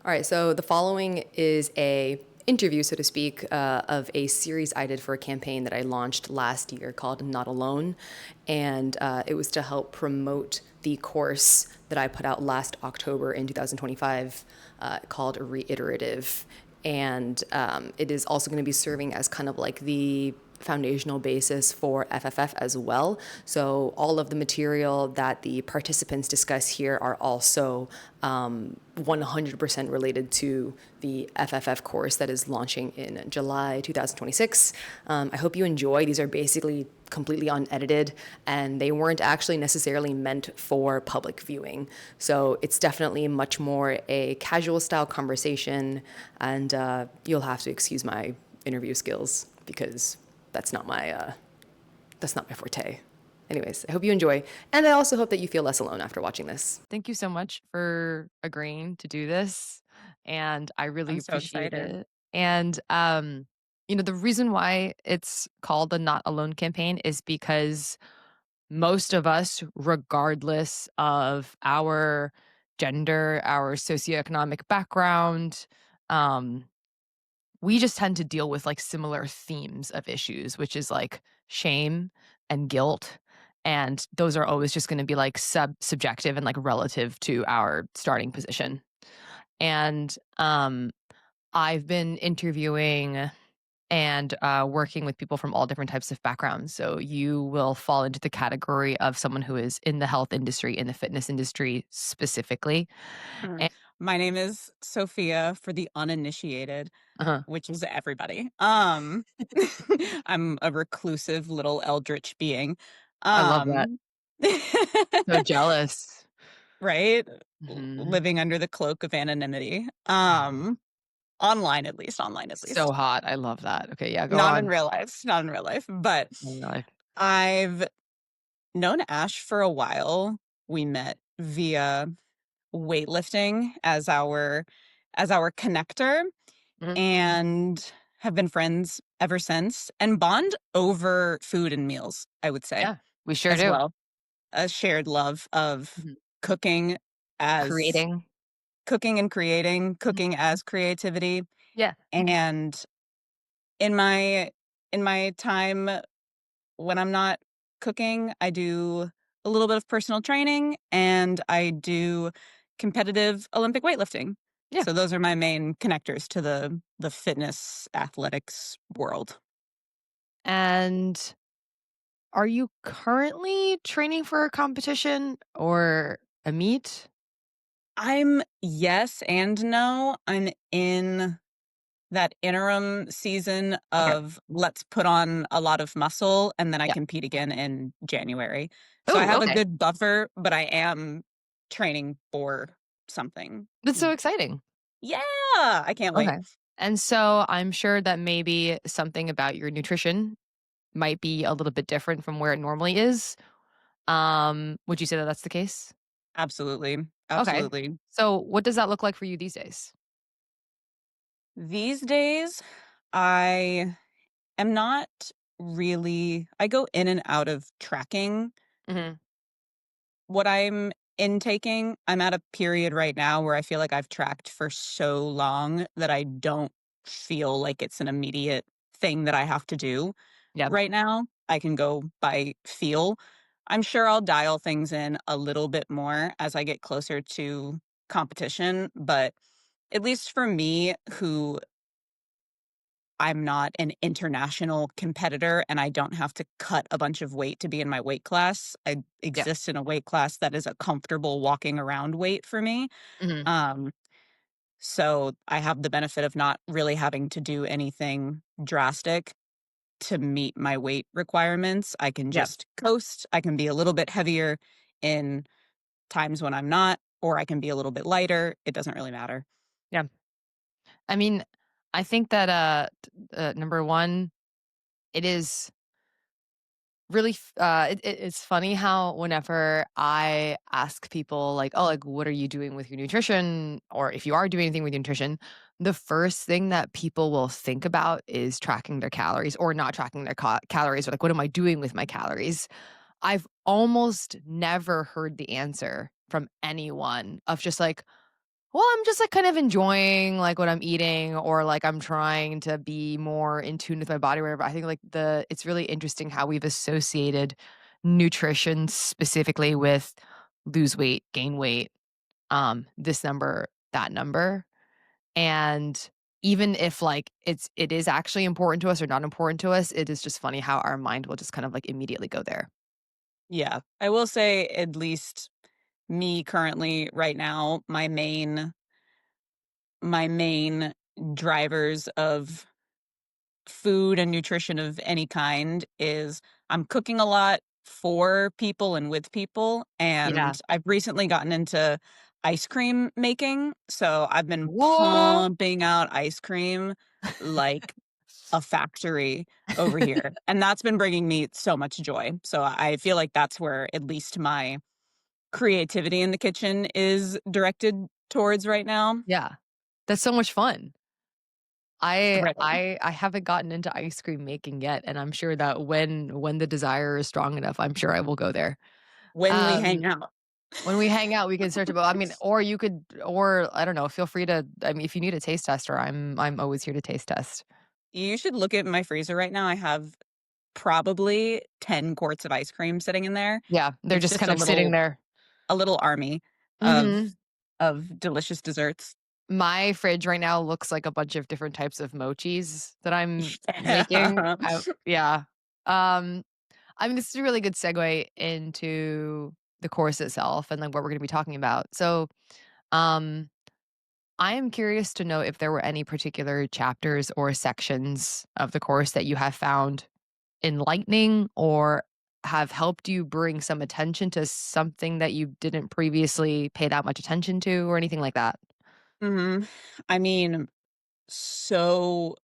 All right, so the following is a interview, so to speak, of a series I did for a campaign that I launched last year called Not Alone. And it was to help promote the course that I put out last October in 2025 called REITERATIVE. And it is also going to be serving as kind of like the foundational basis for FFF as well. So all of the material that the participants discuss here are also 100% related to the FFF course that is launching in July 2026. I hope you enjoy. These are basically completely unedited, and they weren't actually necessarily meant for public viewing. So it's definitely much more a casual style conversation, and you'll have to excuse my interview skills because that's not my forte. Anyways, I hope you enjoy, and I also hope that you feel less alone after watching this. Thank you so much for agreeing to do this, and I really I'm so appreciate excited. it. And the reason why it's called the Not Alone campaign is because most of us, regardless of our gender, our socioeconomic background, um, we just tend to deal with like similar themes of issues, which is like shame and guilt. And those are always just going to be like subjective and like relative to our starting position. And I've been interviewing and working with people from all different types of backgrounds. So you will fall into the category of someone who is in the health industry, in the fitness industry specifically. Mm. And, My name is Sophia for the uninitiated, uh which is everybody. I'm a reclusive little eldritch being. I love that. Um, So jealous. right? Mhm. Living under the cloak of anonymity. Online at least, online at So least. hot. I love that. Okay, yeah, go Not in on. real life, not in real life. But In real life. I've known Ash for a while. We met via weightlifting as our connector Mhm. and have been friends ever since and bond over food and meals, I would say, Yeah, we sure as do. well. A shared love of Mhm. cooking as Creating. cooking and creating, Mhm. cooking as creativity. Yeah. And in my time when I'm not cooking, I do a little bit of personal training and I do competitive Olympic weightlifting. Yeah. So those are my main connectors to the fitness athletics world. And are you currently training for a competition or a meet? I'm yes and no. I'm in that interim season Okay. of let's put on a lot of muscle and then I Yeah. compete again in January. So I Oh, have a okay. good buffer, but I am training for something. That's so exciting. Yeah, I can't wait. Okay. And so I'm sure that maybe something about your nutrition might be a little bit different from where it normally is. Would you say that that's the case? Absolutely. Okay. Absolutely. So what does that look like for you these days? These days, I am not I go in and out of tracking Mhm. what I'm intaking. I'm at a period right now where I feel like I've tracked for so long that I don't feel like it's an immediate thing that I have to do Yeah. right now. I can go by feel. I'm sure I'll dial things in a little bit more as I get closer to competition, but at least for me, who I'm not an international competitor and I don't have to cut a bunch of weight to be in my weight class. I Yeah. exist in a weight class that is a comfortable walking around weight for me. Mhm. Um, so I have the benefit of not really having to do anything drastic to meet my weight requirements. I can Yeah. just coast. I can be a little bit heavier in times when I'm not, or I can be a little bit lighter. It doesn't really matter. Yeah. I mean, I think that number 1, it is really it's funny how whenever I ask people like, "Oh, like what are you doing with your nutrition?" or if you are doing anything with your nutrition, the first thing that people will think about is tracking their calories or not tracking their calories or like what am I doing with my calories? I've almost never heard the answer from anyone of just like, Well, I'm just, like, kind of enjoying, like, what I'm eating or, like, I'm trying to be more in tune with my body or whatever. I think, like, the it's really interesting how we've associated nutrition specifically with lose weight, gain weight, this number, that number, and even if, like, it is actually important to us or not important to us, it is just funny how our mind will just kind of, like, immediately go there. Yeah. I will say, at least me currently right now, my main drivers of food and nutrition of any kind is I'm cooking a lot for people and with people, Yeah. and I've recently gotten into ice cream making, so I've been What? pumping out ice cream like a factory over here, and that's been bringing me so much joy. So I feel like that's where at least my creativity in the kitchen is directed towards right now. Yeah. That's so much fun. I Thrilling. I I haven't gotten into ice cream making yet, and I'm sure that when the desire is strong enough, I'm sure I will go there. When we hang Um, out. when we hang out, we can search about I mean, or you could or I don't know, feel free to I mean, if you need a taste tester, I'm always here to taste test. You should look at my freezer right now. I have probably 10 quarts of ice cream sitting in there. Yeah, they're It's just just kind of sitting there. a little army Mhm. of delicious desserts. My fridge right now looks like a bunch of different types of mochis that I'm making. Yeah. Yeah. Um, I mean, this is a really good segue into the course itself and, like, what we're gonna be talking about. So, um, I am curious to know if there were any particular chapters or sections of the course that you have found enlightening or have helped you bring some attention to something that you didn't previously pay that much attention to or anything like that. Mhm. I mean, so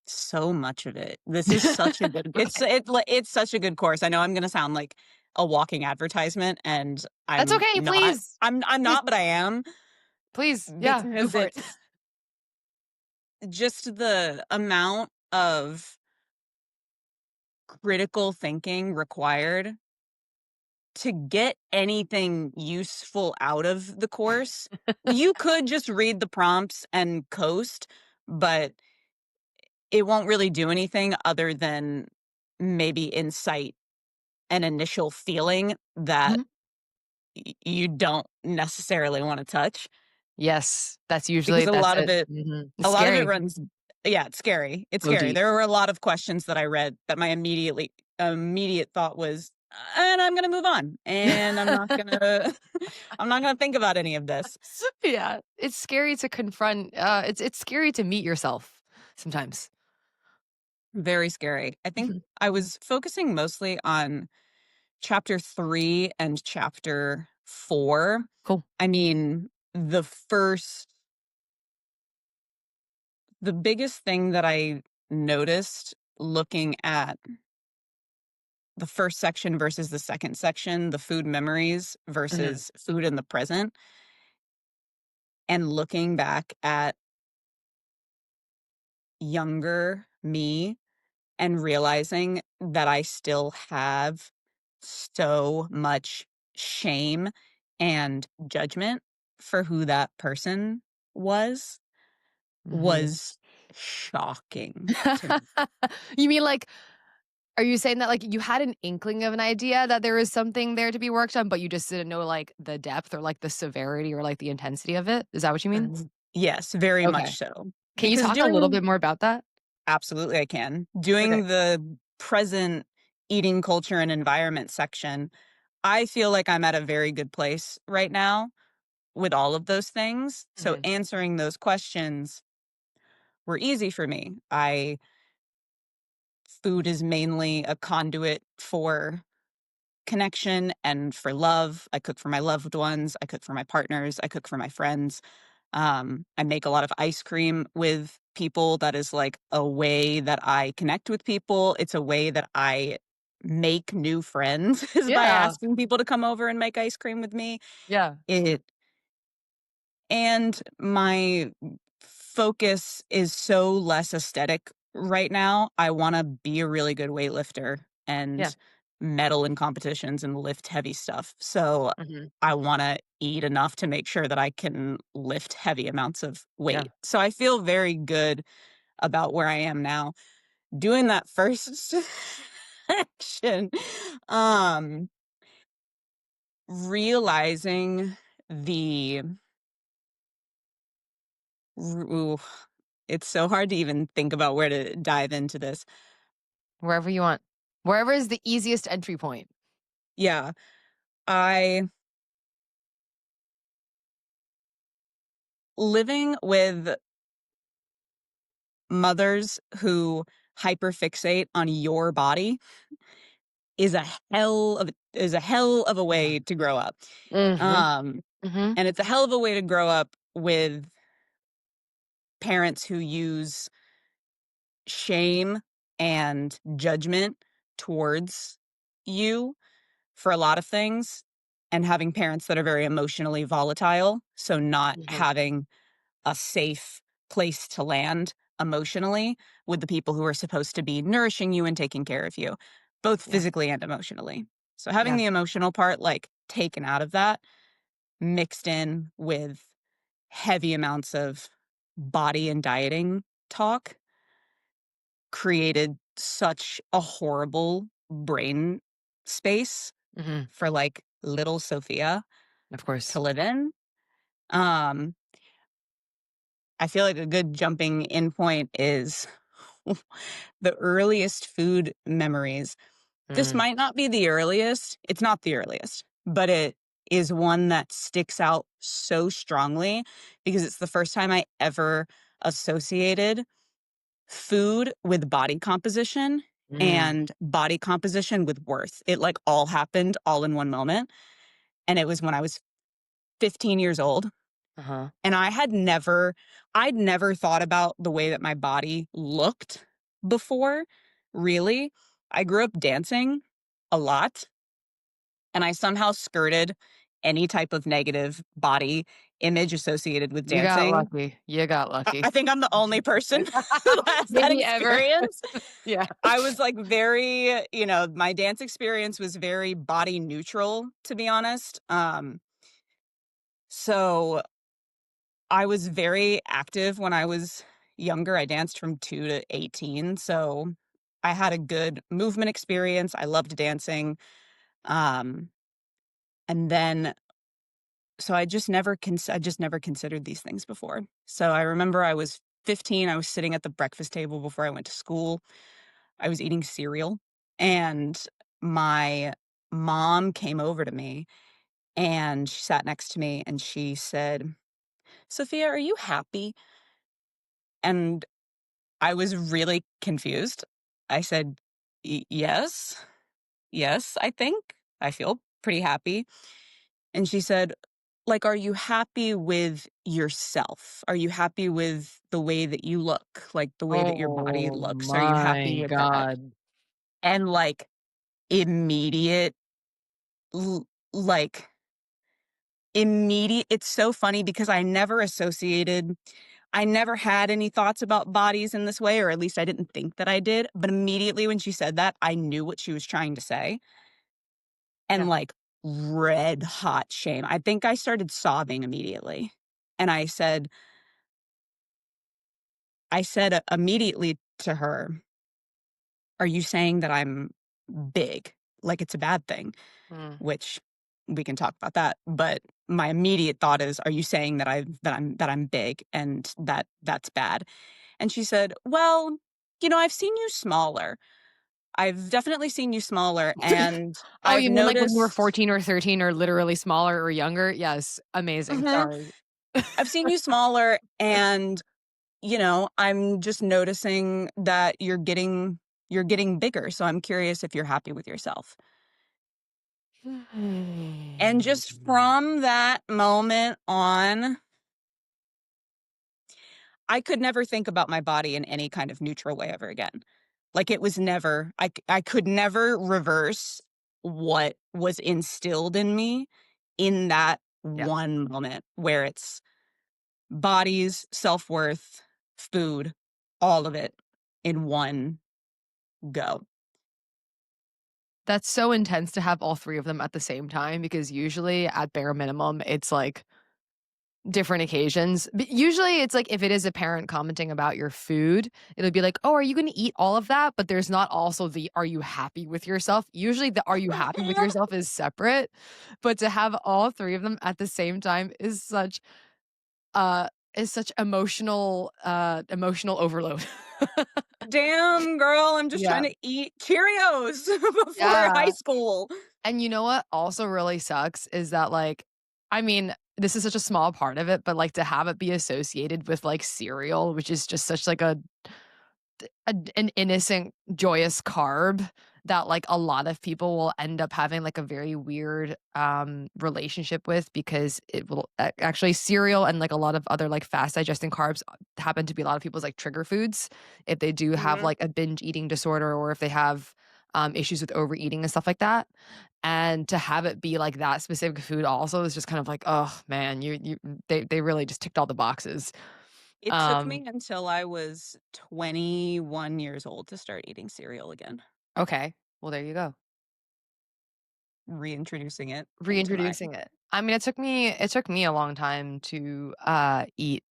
so much of it. This is such a good it's such a good course. I know I'm gonna sound like a walking advertisement, and That's I'm okay, not. please. I'm Please, not, but I am, please. Yeah, go because for it. it's just the amount of critical thinking required to get anything useful out of the course. You could just read the prompts and coast, but it won't really do anything other than maybe incite an initial feeling that Mhm. you don't necessarily want to touch, Yes, that's because usually that's it. It's a lot of it scary. runs. Yeah, it's scary. It's Go scary. deep. There were a lot of questions that I read that my immediate thought was, and I'm gonna move on, and I'm not gonna I'm not gonna think about any of this. Yeah, it's scary to confront, it's scary to meet yourself sometimes. Very scary. I think Mhm, I mhm. was focusing mostly on chapter 3 and chapter 4. Cool. I mean, the biggest thing that I noticed looking at the first section versus the second section, the food memories Mhm, versus food in the present, and looking back at younger me and realizing that I still have so much shame and judgment for who that person was mhm. was shocking to me. You mean, like are you saying that, like, you had an inkling of an idea that there was something there to be worked on, but you just didn't know, like, the depth or, like, the severity or, like, the intensity of it? Is that what you mean? Yes, very Okay. much so. Can you Because talk a little doing bit more about that? Absolutely, I can. Okay. Doing the present eating culture and environment section, I feel like I'm at a very good place right now with all of those things. So Mhm, answering those questions were easy for me. I Food is mainly a conduit for connection and for love. I cook for my loved ones, I cook for my partners, I cook for my friends. I make a lot of ice cream with people. That is like a way that I connect with people. It's a way that I make new friends is by yeah, asking people to come over and make ice cream with me. yeah, It and my focus is so less aesthetic right now. I wanna be a really good weightlifter yeah, and medal in competitions and lift heavy stuff. So mhm. I wanna eat enough to make sure that I can lift heavy amounts of Yeah. weight. So I feel very good about where I am now. Doing that first action, um, realizing the ooh, it's so hard to even think about where to dive into this. Wherever you want. Wherever is the easiest entry point. Yeah, I living with mothers who hyperfixate on your body is a hell of a Yeah. way to grow up. Mhm. Um, Mhm. and it's a hell of a way to grow up with parents who use shame and judgment towards you for a lot of things, and having parents that are very emotionally volatile, so not Mhm. having a safe place to land emotionally with the people who are supposed to be nourishing you and taking care of you, both Yeah. physically and emotionally. So having Yeah. the emotional part, like, taken out of that, mixed in with heavy amounts of body and dieting talk, created such a horrible brain space Mhm. for, like, little Sophia Of to course. live in. Um, I feel like a good jumping in point is the earliest food memories. This Mm. might not be the earliest. It's not the earliest, but it is one that sticks out so strongly because it's the first time I ever associated food with body composition Mm. and body composition with worth. It like all happened all in one moment. And it was when I was 15 years old. Uh-huh. And I'd never thought about the way that my body looked before, really. I grew up dancing a lot, and I somehow skirted any type of negative body image associated with You got dancing. lucky. You got I lucky. think I'm the only person who has that Maybe ever. experience. Yeah. I was, like, very my dance experience was very body neutral, to be honest. So I was very active when I was younger. I danced from 2 to 18, so I had a good movement experience. I loved dancing. Um, and then so I just never considered these things before. So I remember I was 15, I was sitting at the breakfast table before I went to school. I was eating cereal, and my mom came over to me, and she sat next to me, and she said, "Sophia, are you happy?" And I was really confused. I said, Yes. Yes, I think. I feel pretty happy." And she said, like, "Are you happy with yourself? Are you happy with the way that you look? Like, the way that your body Oh looks? Are you happy my with that?" god. And, like, immediate, l like, immediate it's so funny because I never had any thoughts about bodies in this way, or at least I didn't think that I did, but immediately when she said that, I knew what she was trying to say, Yeah. and, like, red hot shame. I think I started sobbing immediately, and I said immediately to her, "Are you saying that I'm big? Like it's a bad thing?" Mm. Which we can talk about that, but my immediate thought is, "Are you saying that I'm big and that's bad?" And she said, "Well, I've seen you smaller. I've definitely seen you smaller, and Oh, I've you mean like when you were noticed." 14 or 13 or literally smaller or younger? Yes. Amazing. Mhm. Sorry. "I've seen you smaller, and, I'm just noticing that you're getting bigger, so I'm curious if you're happy with yourself." And just from that moment on, I could never think about my body in any kind of neutral way ever again. Like, it was never I could never reverse what was instilled in me in that Yeah. one moment where it's bodies, self-worth, food, all of it in one go. That's so intense to have all 3 of them at the same time because usually at bare minimum, it's like different occasions. But usually it's like if it is a parent commenting about your food, it'll be like, "Oh, are you gonna eat all of that?" But there's not also the, "Are you happy with yourself?" Usually the, "Are you happy with yourself?" is separate, but to have all 3 of them at the same time uh is such emotional overload. Damn, girl, I'm just trying Yeah. to eat Cheerios before high Yeah. school. And you know what also really sucks is that, like, I mean, this is such a small part of it, but, like, to have it be associated with, like, cereal, which is just such, like, an innocent, joyous carb that, like, a lot of people will end up having, like, a very weird, relationship with because it will actually cereal and, like, a lot of other, like, fast digesting carbs happen to be a lot of people's, like, trigger foods if they do have, Mhm. like, a binge eating disorder or if they have, issues with overeating and stuff like that. And to have it be, like, that specific food also is just kind of like, oh man, you they really just ticked all the boxes. It took Um, me until I was 21 years old to start eating cereal again, okay, well, there you go. reintroducing it into my Reintroducing it. I mean, it took me a long time to, eat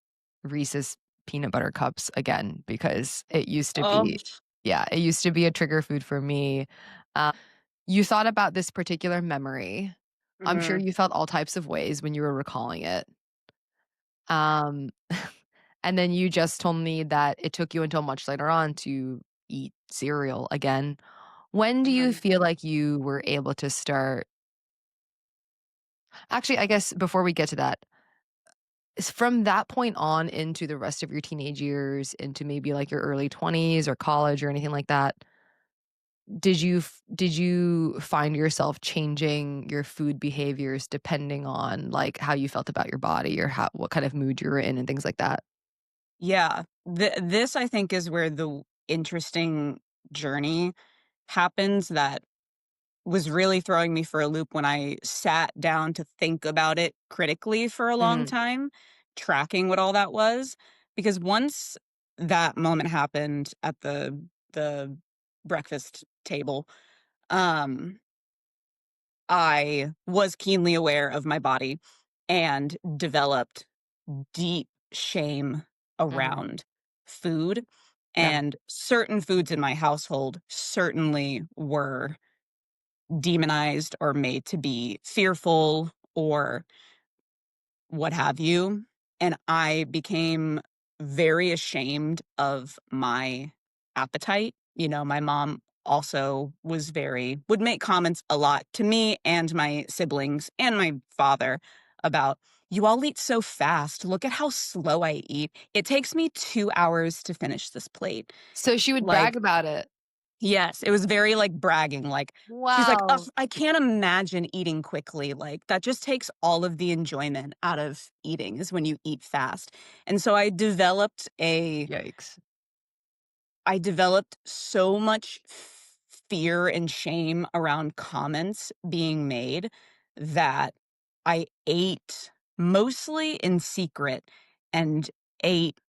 Reese's peanut butter cups again because it used to Oh, be yeah, it used to be a trigger food for me. You thought about this particular memory. I'm sure mhm. you felt all types of ways when you were recalling it. Um, and then you just told me that it took you until much later on to eat cereal again. When do you Mhm. feel like you were able to start actually, I guess before we get to that, from that point on into the rest of your teenage years, into maybe like your early 20s or college or anything like that, did you find yourself changing your food behaviors depending on like how you felt about your body or how what kind of mood you were in and things like that? Yeah. This, I think, is where the interesting journey happens that was really throwing me for a loop when I sat down to think about it critically for a long Mhm, time, tracking what all that was. Because once that moment happened at the breakfast table, um, I was keenly aware of my body and developed deep shame mhm, around food. yeah, And certain foods in my household certainly were demonized or made to be fearful or what have you. And I became very ashamed of my appetite. You know, my mom also would make comments a lot to me and my siblings and my father about, you all eat so fast. Look at how slow I eat. It takes me 2 hours to finish this plate. so she would brag Like, about it. yes, it was very, like, bragging, like, she's like, "Ugh, Wow. I can't imagine eating quickly, like, that just takes all of the enjoyment out of eating is when you eat fast." And so Yikes. I developed so much fear and shame around comments being made that I ate mostly in secret and ate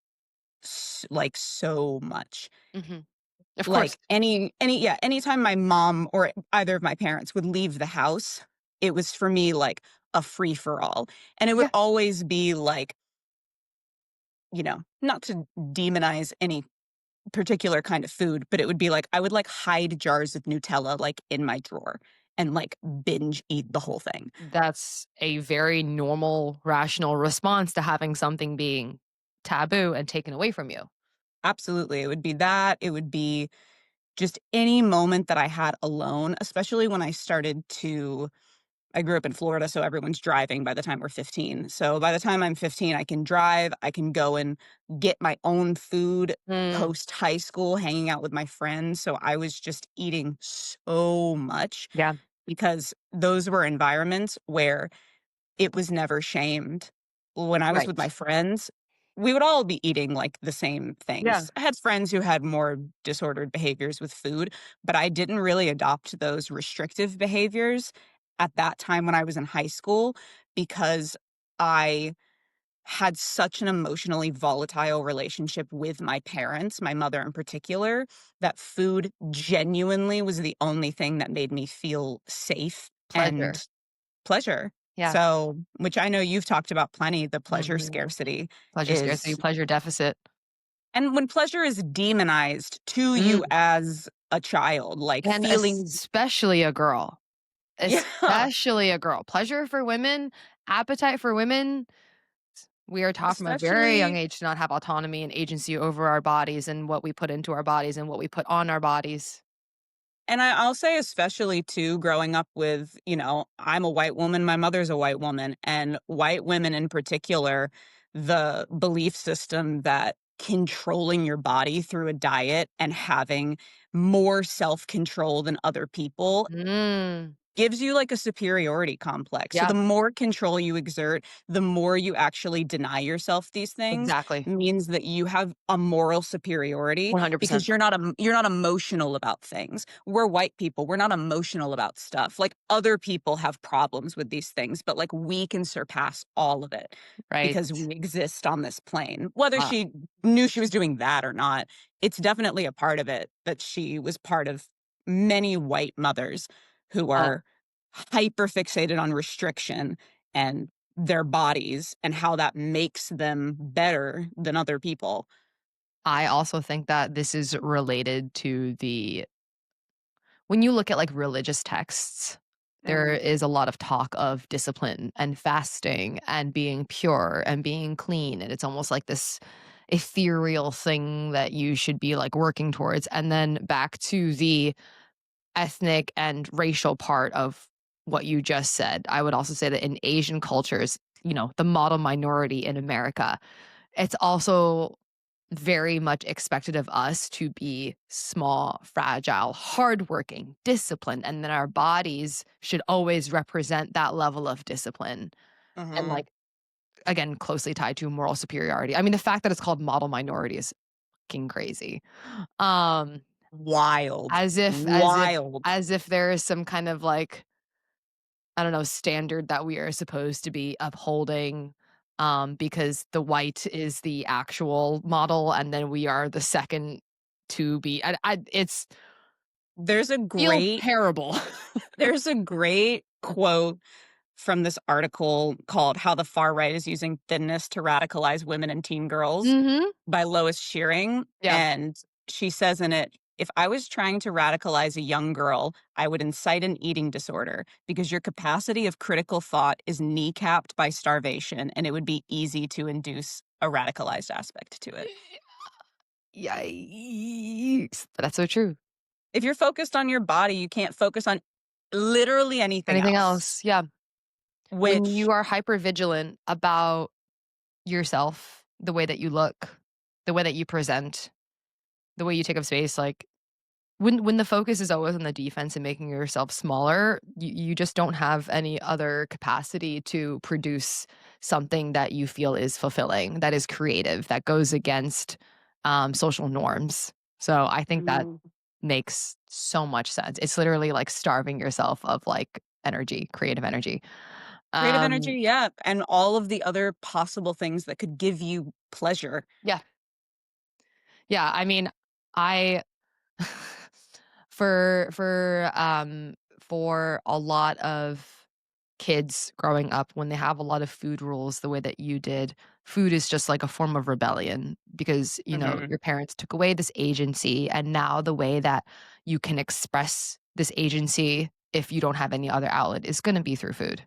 like, so much. Mhm, of course. Like, anytime my mom or either of my parents would leave the house, it was for me, like, a free for all, and it would Yeah. always be, like, not to demonize any particular kind of food, but it would be like, I would, like, hide jars of Nutella, like, in my drawer and, like, binge eat the whole thing. That's a very normal, rational response to having something being taboo and taken away from you. Absolutely, it would be that, it would be just any moment that I had alone, especially when I grew up in Florida, so everyone's driving by the time we're 15. So by the time I'm 15, I can drive, I can go and get my own food Mm, post high school, hanging out with my friends. So I was just eating so much yeah, because those were environments where it was never shamed. When I was with my right. friends, we would all be eating, like, the same Yeah. things. I had friends who had more disordered behaviors with food, but I didn't really adopt those restrictive behaviors at that time when I was in high school because I had such an emotionally volatile relationship with my parents, my mother in particular, that food genuinely was the only thing that made me feel safe Pleasure. and pleasure. Yeah. So, which I know you've talked about plenty, the pleasure Mhm. scarcity Pleasure scarcity, is, pleasure deficit. and when pleasure is demonized to you Mm. as a child, like And feeling, especially a girl. yeah, Especially a girl. Pleasure for women, appetite for women. We are taught from a very young especially. age to not have autonomy and agency over our bodies and what we put into our bodies and what we put on our bodies. And I'll say especially too, growing up with, I'm a white woman, my mother's a white woman, and white women in particular, the belief system that controlling your body through a diet and having more self-control than other people Mm. gives you like a superiority complex. So Yeah, the more control you exert, the more you actually deny yourself these things exactly. means that you have a moral superiority 100%. because you're not emotional about things. We're white people. We're not emotional about stuff. Like other people have problems with these things, but like we can surpass all of it Right. because we exist on this plane. Whether Uh, she knew she was doing that or not, it's definitely a part of it that she was part of many white mothers who uh, are hyper fixated on restriction and their bodies and how that makes them better than other people. I also think that this is related to the when you look at like religious texts, there Mhm. is a lot of talk of discipline and fasting and being pure and being clean. And it's almost like this ethereal thing that you should be like working towards. And then back to the ethnic and racial part of what you just said. I would also say that in Asian cultures, the model minority in America, it's also very much expected of us to be small, fragile, hardworking, disciplined, and then our bodies should always represent that level of discipline and, Mhm. like, again, closely tied to moral superiority. I mean, the fact that it's called model minority is fucking crazy. Um, Wild. as if as if Wild. as if there is some kind of, like, I don't know, standard that we are supposed to be upholding, because the white is the actual model, and then we are the second to be. It's There's a feels great terrible. there's a great quote from this article called How the Far Right is Using Thinness to Radicalize Women and Teen Girls Mhm. by Lois Shearing. Yeah. And she says in it, if I was trying to radicalize a young girl, I would incite an eating disorder because your capacity of critical thought is kneecapped by starvation, and it would be easy to induce a radicalized aspect to it. Yikes. But that's so true. If you're focused on your body, you can't focus on literally anything Anything else, else? Yeah. When which you are hyper vigilant about yourself, the way that you look, the way that you present, the way you take up space, like when the focus is always on the defense and making yourself smaller, you just don't have any other capacity to produce something that you feel is fulfilling, that is creative, that goes against, social norms. So I think that mm, makes so much sense. It's literally like starving yourself of, like, energy, creative energy. creative Um, energy, yeah, and all of the other possible things that could give you pleasure. yeah. Yeah, I mean, I for a lot of kids growing up when they have a lot of food rules the way that you did, food is just like a form of rebellion because, Mhm. your parents took away this agency and now the way that you can express this agency if you don't have any other outlet is going to be through food.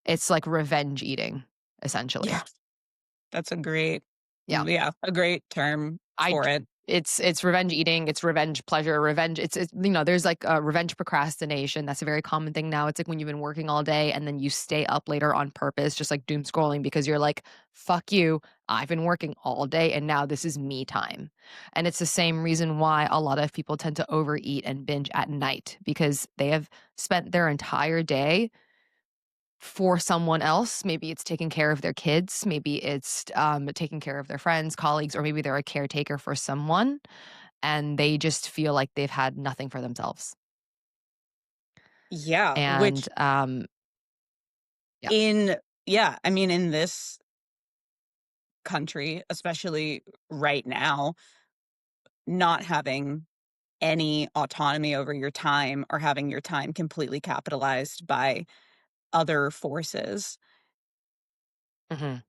It's like revenge eating essentially. Yeah, that's a great, Yeah. yeah, a great term I for it. it's revenge eating, it's revenge pleasure, revenge it's there's like revenge procrastination. That's a very common thing now. It's like when you've been working all day and then you stay up later on purpose, just like doom scrolling because you're like, fuck you. I've been working all day and now this is me time. And it's the same reason why a lot of people tend to overeat and binge at night because they have spent their entire day for someone else. Maybe it's taking care of their kids, maybe it's taking care of their friends, colleagues, or maybe they're a caretaker for someone and they just feel like they've had nothing for themselves. Yeah, which And yeah. in yeah, I mean, in this country, especially right now, not having any autonomy over your time or having your time completely capitalized by other forces. Mhm.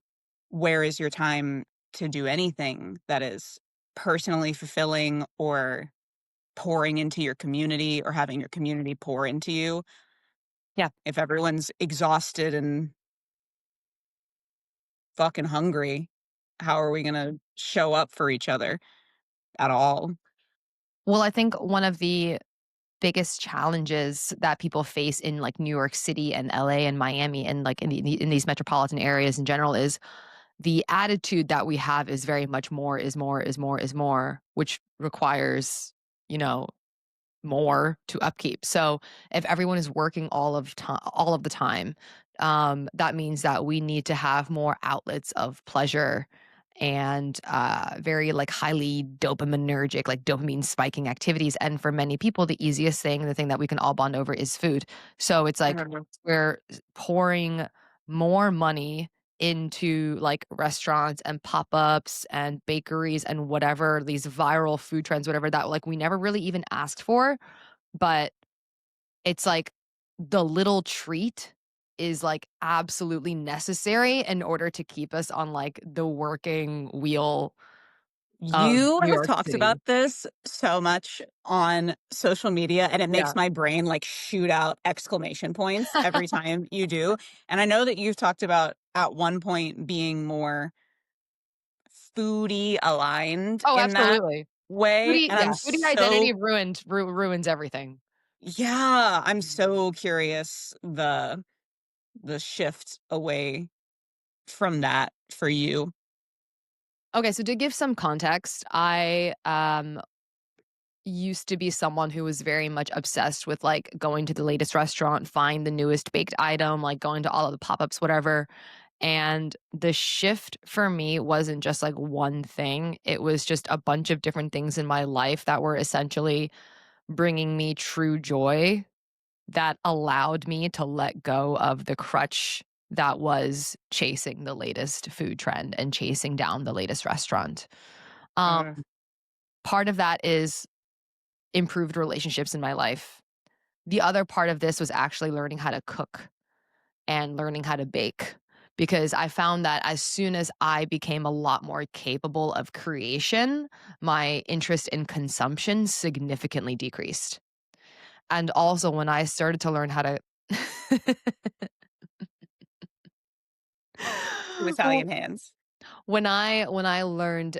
Where is your time to do anything that is personally fulfilling or pouring into your community or having your community pour into you? Yeah. If everyone's exhausted and fucking hungry, how are we gonna show up for each other at all? Well, I think one of the biggest challenges that people face in like New York City and LA and Miami and like in these metropolitan areas in general is the attitude that we have is very much more is more is more is more, which requires, you know, more to upkeep. So if everyone is working all of the time, that means that we need to have more outlets of pleasure and very like highly dopaminergic, like dopamine spiking activities. And for many people, the easiest thing, the thing that we can all bond over is food. So it's like Mhm. we're pouring more money into like restaurants and pop-ups and bakeries and whatever these viral food trends, whatever that like we never really even asked for, but it's like the little treat is like absolutely necessary in order to keep us on like the working wheel of You New have York talked City. about this so much on social media, and it Yeah. makes my brain like shoot out exclamation points every time you do. And I know that you've talked about at one point being more foodie aligned Oh, in that absolutely. way. And I'm Foodie so, identity ruins everything. yeah, I'm Mhm. so curious the shift away from that for you. Okay, so to give some context, I used to be someone who was very much obsessed with like going to the latest restaurant, find the newest baked item, like going to all of the pop-ups, whatever. And the shift for me wasn't just like one thing. It was just a bunch of different things in my life that were essentially bringing me true joy that allowed me to let go of the crutch that was chasing the latest food trend and chasing down the latest restaurant. Um, Mm. Part of that is improved relationships in my life. The other part of this was actually learning how to cook and learning how to bake because I found that as soon as I became a lot more capable of creation, my interest in consumption significantly decreased. And also when I started to learn how to Two Well, Italian hands. when I learned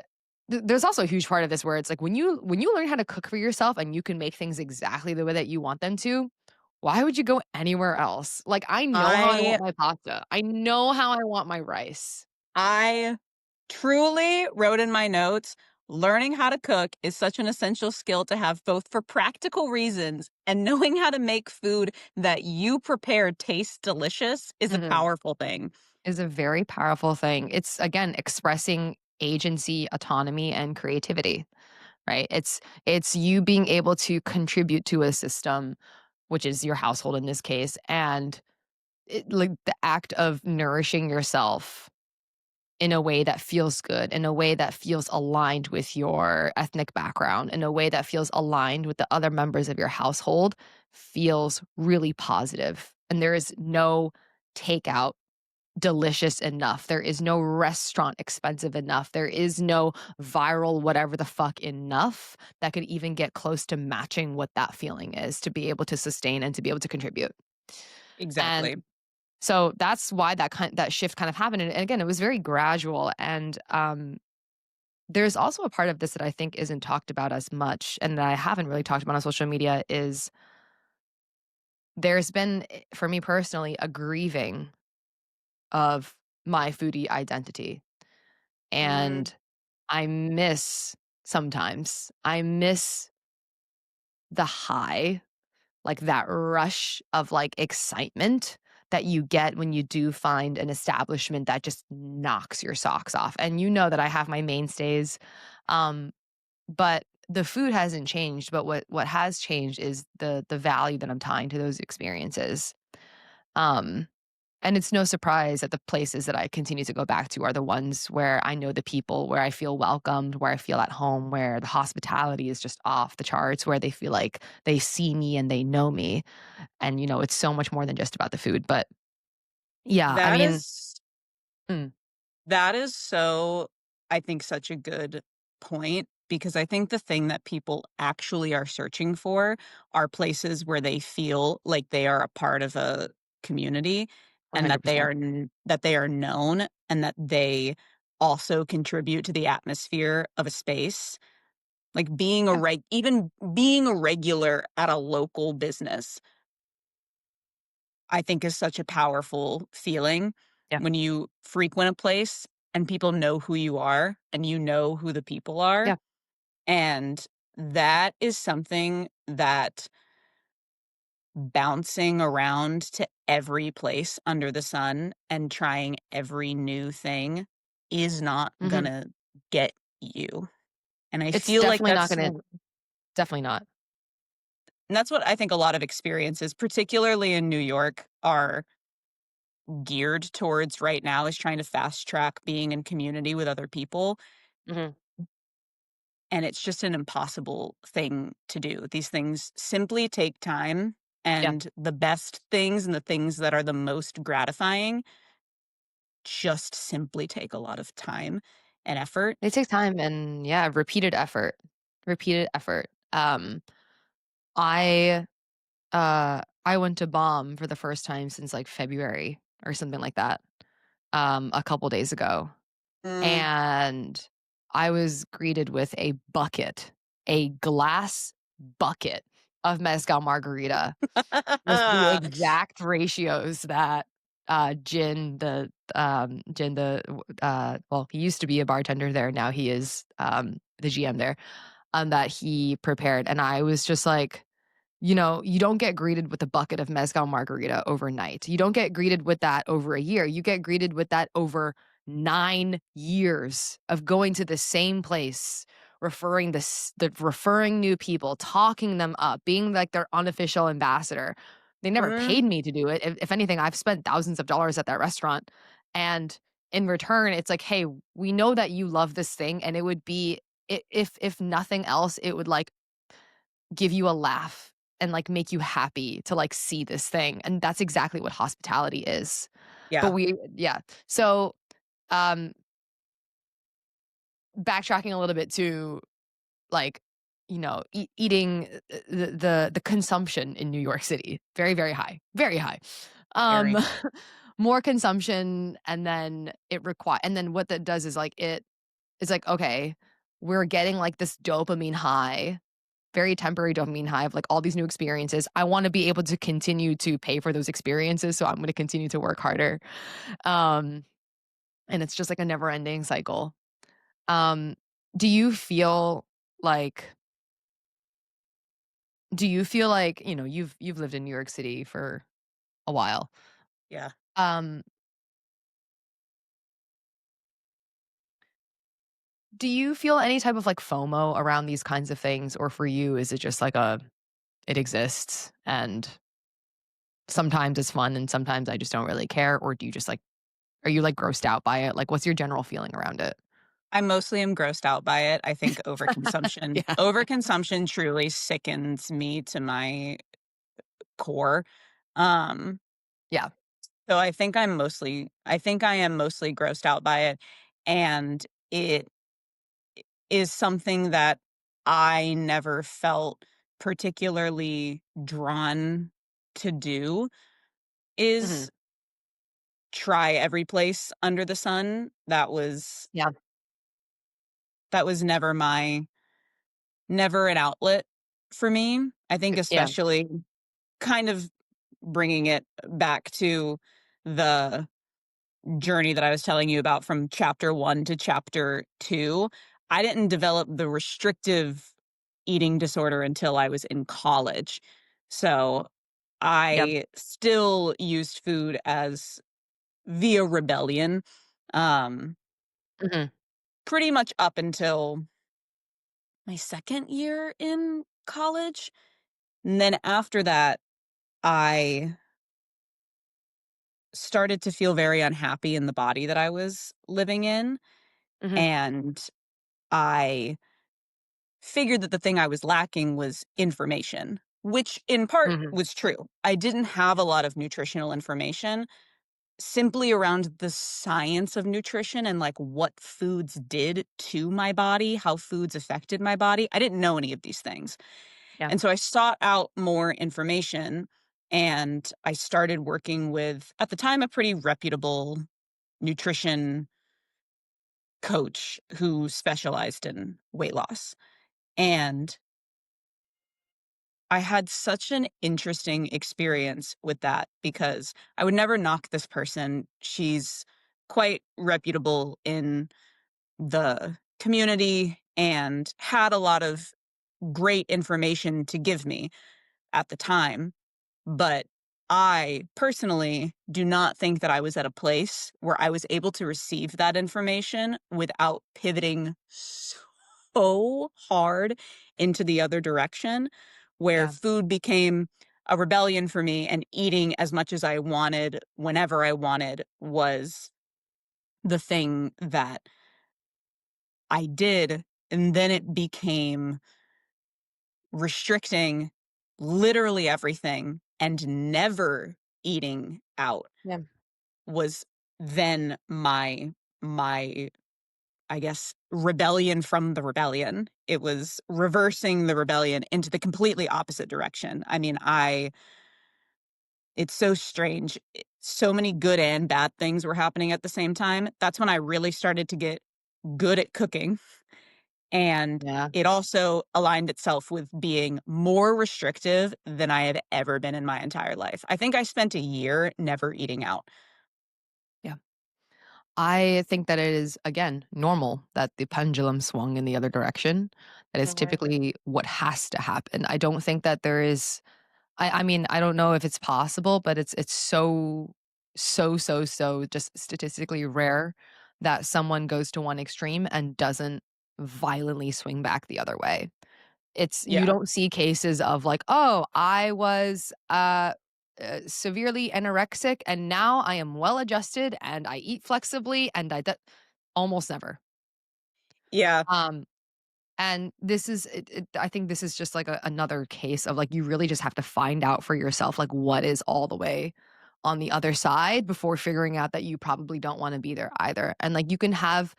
there's also a huge part of this where it's like when you learn how to cook for yourself and you can make things exactly the way that you want them to, why would you go anywhere else? Like, I know how I I want my pasta. I know how I want my rice. I truly wrote in my notes, learning how to cook is such an essential skill to have both for practical reasons and knowing how to make food that you prepared taste delicious is a Mhm. powerful thing. Is a very powerful thing. It's, again, expressing agency, autonomy, and creativity, right? It's you being able to contribute to a system, which is your household in this case, and like the act of nourishing yourself in a way that feels good, in a way that feels aligned with your ethnic background, in a way that feels aligned with the other members of your household feels really positive. And there is no takeout delicious enough. There is no restaurant expensive enough. There is no viral whatever the fuck enough that could even get close to matching what that feeling is to be able to sustain and to be able to contribute. And Exactly. so that's why that shift kind of happened. And again, it was very gradual. And there's also a part of this that I think isn't talked about as much, and that I haven't really talked about on social media is there's been, for me personally, a grieving of my foodie identity. Mm, And I miss the high, like that rush of like excitement that you get when you do find an establishment that just knocks your socks off. And you know that I have my mainstays. Um, but the food hasn't changed, but what has changed is the value that I'm tying to those experiences. Um And it's no surprise that the places that I continue to go back to are the ones where I know the people, where I feel welcomed, where I feel at home, where the hospitality is just off the charts, where they feel like they see me and they know me. And, it's so much more than just about the food. But yeah, I That mean, is mm, that is so, I think, such a good point, because I think the thing that people actually are searching for are places where they feel like they are a part of a community, and that they 100%. are that they are known, and that they also contribute to the atmosphere of a space. Like Yeah. even being a regular at a local business, I think, is such a powerful feeling Yeah. when you frequent a place and people know who you are and you know who the people are. Yeah. And that is something that bouncing around to every place under the sun and trying every new thing is not Hmm. gonna get you. And I It's feel like definitely not going to, definitely not. that's what I think a lot of experiences, particularly in New York, are geared towards right now, is trying to fast track being in community with other people, Hmm. and it's just an impossible thing to do. These things simply take time, Yeah. and the best things and the things that are the most gratifying just simply take a lot of time and effort. It takes time and, yeah, repeated effort. Repeated effort. I I went to Balm for the first time since like February or something like that, a couple days ago. Mm. And I was greeted with a glass bucket of mezcal margarita with the exact ratios that well, he used to be a bartender there, now he is the GM there, that he prepared. And I was just like, you don't get greeted with a bucket of mezcal margarita overnight. You don't get greeted with that over a year. You get greeted with that over 9 years of going to the same place, referring new people, talking them up, being like their unofficial ambassador. They never Mm. paid me to do it. If anything, I've spent thousands of dollars at that restaurant. And in return, it's like, hey, we know that you love this thing, and it would be, if nothing else, it would like give you a laugh and like make you happy to like see this thing. And that's exactly what hospitality is. But Yeah, yeah. So, um, backtracking a little bit to like, eating, the consumption in New York City, very, very high, very high. Um, very. more consumption, and then and then what that does is like, it's like, okay, we're getting like this dopamine high, very temporary dopamine high of like all these new experiences. I want to be able to continue to pay for those experiences, so I'm going to continue to work harder. Um, and it's just like a never-ending cycle. Um, do you feel like you've lived in New York City for a while. Yeah. Um, do you feel any type of like FOMO around these kinds of things, or for you is it just like it exists and sometimes it's fun and sometimes I just don't really care, or do you just like are you like grossed out by it? Like what's your general feeling around it? I mostly am grossed out by it. I think Yeah. overconsumption truly sickens me to my core. Um, Yeah. so I think I am mostly grossed out by it, and it is something that I never felt particularly drawn to do, Mhm. is try every place under the sun. Yeah. That was never an outlet for me. I think Yeah. especially kind of bringing it back to the journey that I was telling you about from chapter 1 to chapter 2, I didn't develop the restrictive eating disorder until I was in college. So, Yep. I still used food as via rebellion, um, Mhm. pretty much up until my 2nd year in college, and then after that, I started to feel very unhappy in the body that I was living in, Mhm. and I figured that the thing I was lacking was information, which in part Mhm. was true. I didn't have a lot of nutritional information simply around the science of nutrition and like what foods did to my body, how foods affected my body. I didn't know any of these things. Yeah. And so I sought out more information and I started working with, at the time, a pretty reputable nutrition coach who specialized in weight loss. And I had such an interesting experience with that because I would never knock this person. She's quite reputable in the community and had a lot of great information to give me at the time. But I personally do not think that I was at a place where I was able to receive that information without pivoting so hard into the other direction, where Yeah. food became a rebellion for me and eating as much as I wanted whenever I wanted was the thing that I did. And then it became restricting literally everything and never eating out Yeah. was then my I guess rebellion from the rebellion. It was reversing the rebellion into the completely opposite direction. I mean, I it's so strange. So many good and bad things were happening at the same time. That's when I really started to get good at cooking. And Yeah. it also aligned itself with being more restrictive than I have ever been in my entire life. I think I spent a year never eating out. Yeah. I think that it is, again, normal that the pendulum swung in the other direction. That is Mhm. typically what has to happen. I don't think that there is I mean, I don't know if it's possible, but it's so just statistically rare that someone goes to one extreme and doesn't violently swing back the other way. It's you Yeah. don't see cases of like, "Oh, I was, severely anorexic and now I am well adjusted and I eat flexibly and I" that almost never. Yeah. Um, and this is I think this is just like another case of like you really just have to find out for yourself like what is all the way on the other side before figuring out that you probably don't want to be there either. And like you can have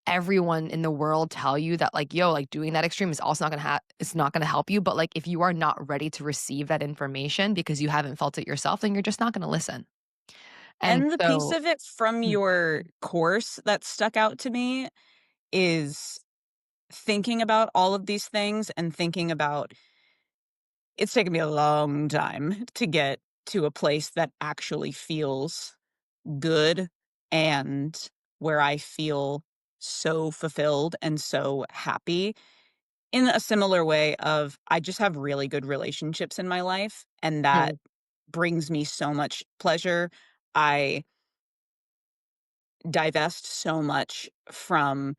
everyone in the world tell you that like yo like doing that extreme is also not going to it's not going to help you, but like if you are not ready to receive that information because you haven't felt it yourself, then you're just not going to listen. And And the piece so of it from mm, your course that stuck out to me is thinking about all of these things and thinking about it's taken me a long time to get to a place that actually feels good and where I feel so fulfilled and so happy in a similar way of I just have really good relationships in my life and that mhm, brings me so much pleasure. I divest so much from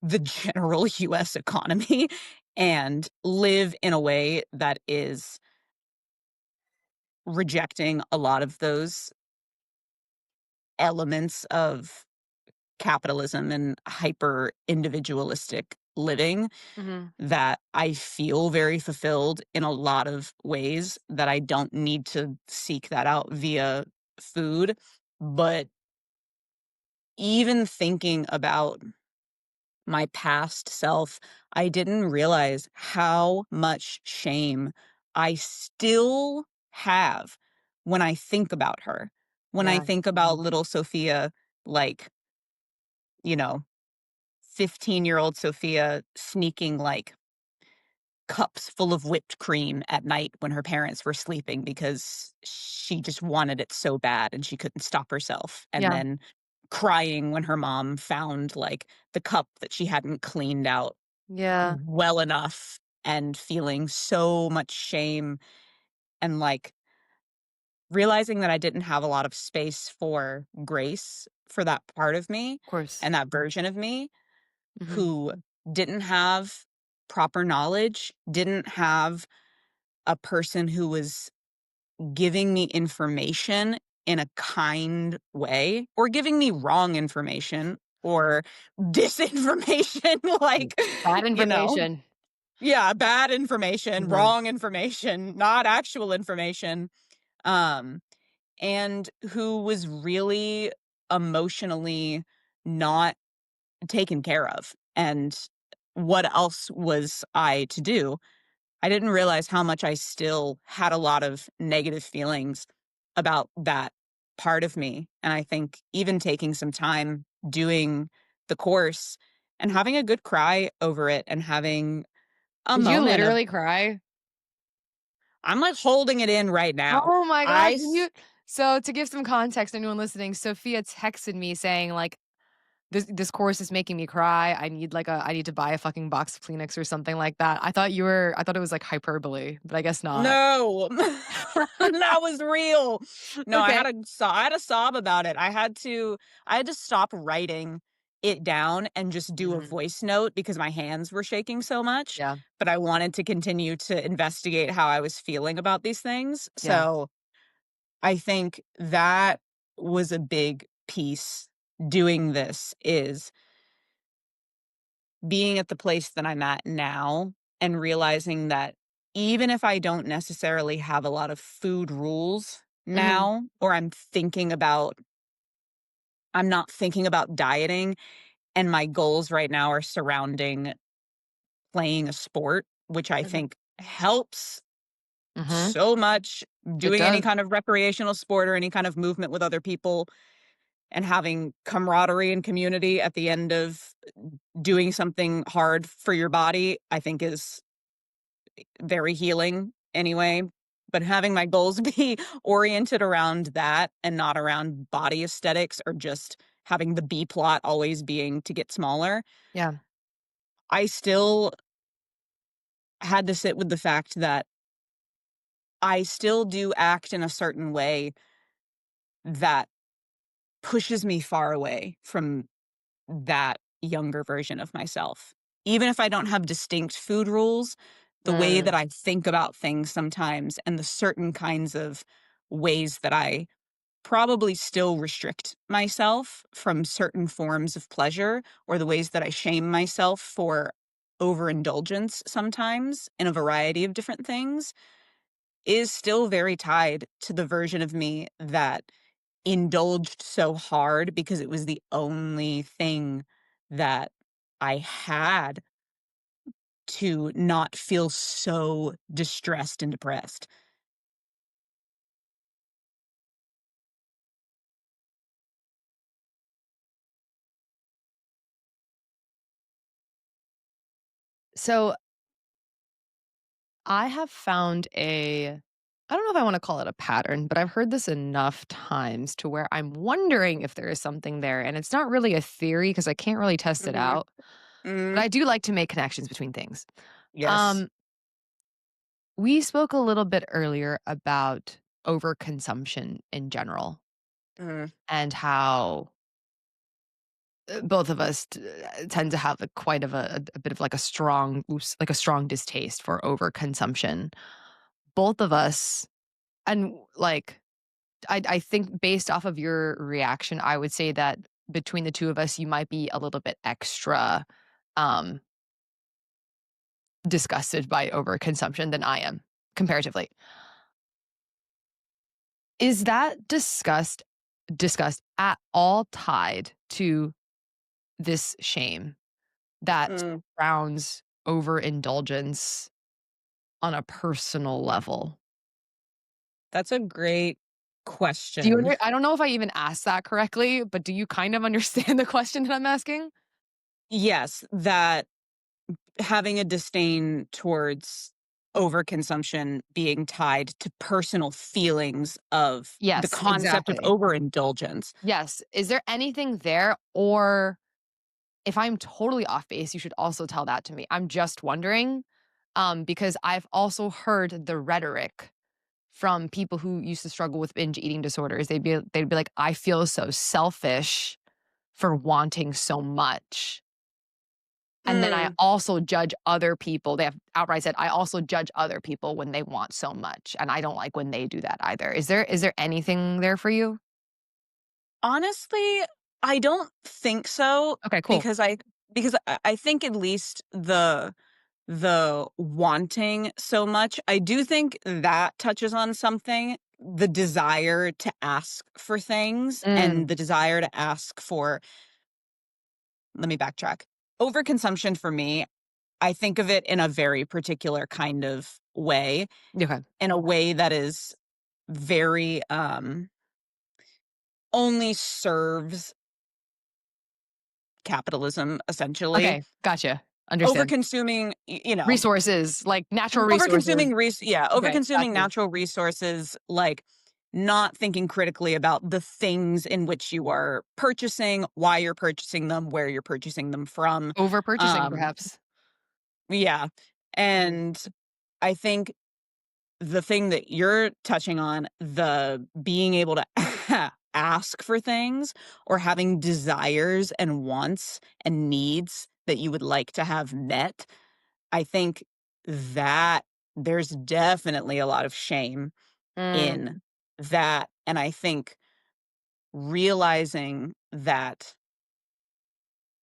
the general US economy and live in a way that is rejecting a lot of those elements of capitalism and hyper individualistic living mhm, that I feel very fulfilled in a lot of ways that I don't need to seek that out via food. But even thinking about my past self, I didn't realize how much shame I still have when I think about her. When I yeah, think about little Sophia, like, you know, 15-year-old Sophia sneaking like cups full of whipped cream at night when her parents were sleeping because she just wanted it so bad and she couldn't stop herself. And yeah, then crying when her mom found like the cup that she hadn't cleaned out yeah, well enough and feeling so much shame and like realizing that I didn't have a lot of space for grace for that part of me of course. and that version of me Mhm, who didn't have proper knowledge, didn't have a person who was giving me information in a kind way or giving me wrong information or disinformation, like, Bad you know, information. yeah, bad information, Mhm. wrong information, not actual information, um, and who was really emotionally not taken care of. And what else was I to do? I didn't realize how much I still had a lot of negative feelings about that part of me. And I think even taking some time doing the course and having a good cry over it and having a Did you moment of, literally cry? I'm like holding it in right now. Oh my gosh, I, can you so to give some context to anyone listening, Sophia texted me saying, like, "This course is making me cry. I need to buy a fucking box of Kleenex," or something like that. I thought it was, like, hyperbole, but I guess not. no, that was real. No, Okay. I had a sob about it. I had to stop writing it down and just do a Mhm. voice note because my hands were shaking so much, Yeah, but I wanted to continue to investigate how I was feeling about these things. yeah. So, I think that was a big piece doing this is being at the place that I'm at now and realizing that even if I don't necessarily have a lot of food rules Mhm. now, or I'm not thinking about dieting, and my goals right now are surrounding playing a sport, which I Mhm. think helps Mhm. so much. It Doing any does. kind of recreational sport or any kind of movement with other people and having camaraderie and community at the end of doing something hard for your body, I think is very healing anyway. But having my goals be oriented around that and not around body aesthetics or just having the B plot always being to get smaller, Yeah. I still had to sit with the fact that I still do act in a certain way that pushes me far away from that younger version of myself. Even if I don't have distinct food rules, the way that Mm. I think about things sometimes and the certain kinds of ways that I probably still restrict myself from certain forms of pleasure or the ways that I shame myself for overindulgence sometimes in a variety of different things is still very tied to the version of me that indulged so hard because it was the only thing that I had to not feel so distressed and depressed. So, I have found I don't know if I wanna call it a pattern, but I've heard this enough times to where I'm wondering if there is something there, and it's not really a theory because I can't really test it Mhm, out, but mhm, I do like to make connections between things. yes. Um, we spoke a little bit earlier about overconsumption in general Mhm, and how, both of us tend to have quite of a bit of like a like a strong distaste for overconsumption. Both of us, and like I think based off of your reaction, I would say that between the two of us, you might be a little bit extra um, disgusted by overconsumption than I am comparatively. Is that disgust at all tied to this shame that mm. surrounds overindulgence on a personal level? That's a great Do you question. I don't know if I even asked that correctly, but do you kind of understand the question that I'm asking? Yes, that having a disdain towards overconsumption being tied to personal feelings of the Yes, concept of exactly. overindulgence. Yes. Is there anything there? Or if I'm totally off base, you should also tell that to me. I'm just wondering, because I've also heard the rhetoric from people who used to struggle with binge eating disorders. They'd be like, I feel so selfish for wanting so much. And then I Mm. also judge other people. They have outright said, I also judge other people when they want so much, and I don't like when they do that either. Is there anything there for you? Honestly, I don't think so Okay, cool. because I think at least the wanting so much, I do think that touches on something, the desire to ask for things Mm, and the desire to ask for let me backtrack. Overconsumption for me, I think of it in a very particular kind of way, okay. in a way that is very, only serves capitalism, essentially. Okay, gotcha. Understand. Overconsuming, Resources, like natural resources. Okay, overconsuming gotcha. natural resources, like, not thinking critically about the things in which you are purchasing, why you're purchasing them, where you're purchasing them from. Over purchasing, Um, perhaps. yeah, and I think the thing that you're touching on, the being able to ask for things or having desires and wants and needs that you would like to have met, I think that there's definitely a lot of shame Mm, in that. And I think realizing that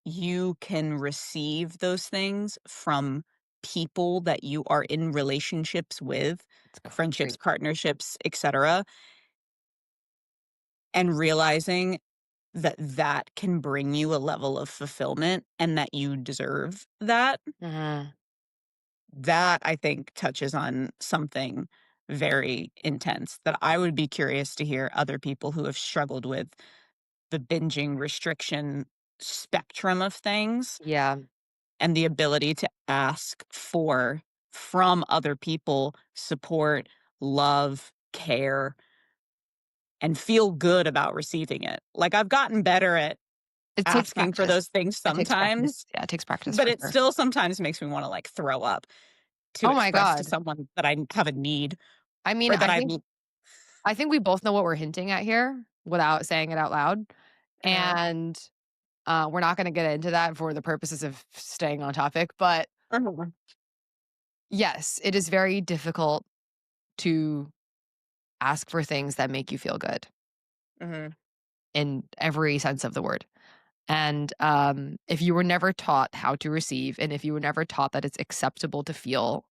you can receive those things from people that you are in relationships with, it's friendships, great. partnerships, etc., and realizing that that can bring you a level of fulfillment and that you deserve that. Mhm. That I think touches on something very intense that I would be curious to hear other people who have struggled with the binging restriction spectrum of things Yeah. and the ability to ask for from other people support, love, care, and feel good about receiving it. Like, I've gotten better at It takes asking for practice. those things It takes practice. sometimes, Yeah, it takes practice but for it sure. still sometimes makes me wanna, like, throw up to Oh my express to god. someone that I have a need I mean, or that I I think l I think we both know what we're hinting at here without saying it out loud, uh and, we're not gonna get into that for the purposes of staying on topic, but Mhm. yes, it is very difficult to ask for things that make you feel good Mhm. in every sense of the word. And if you were never taught how to receive, and if you were never taught that it's acceptable to feel,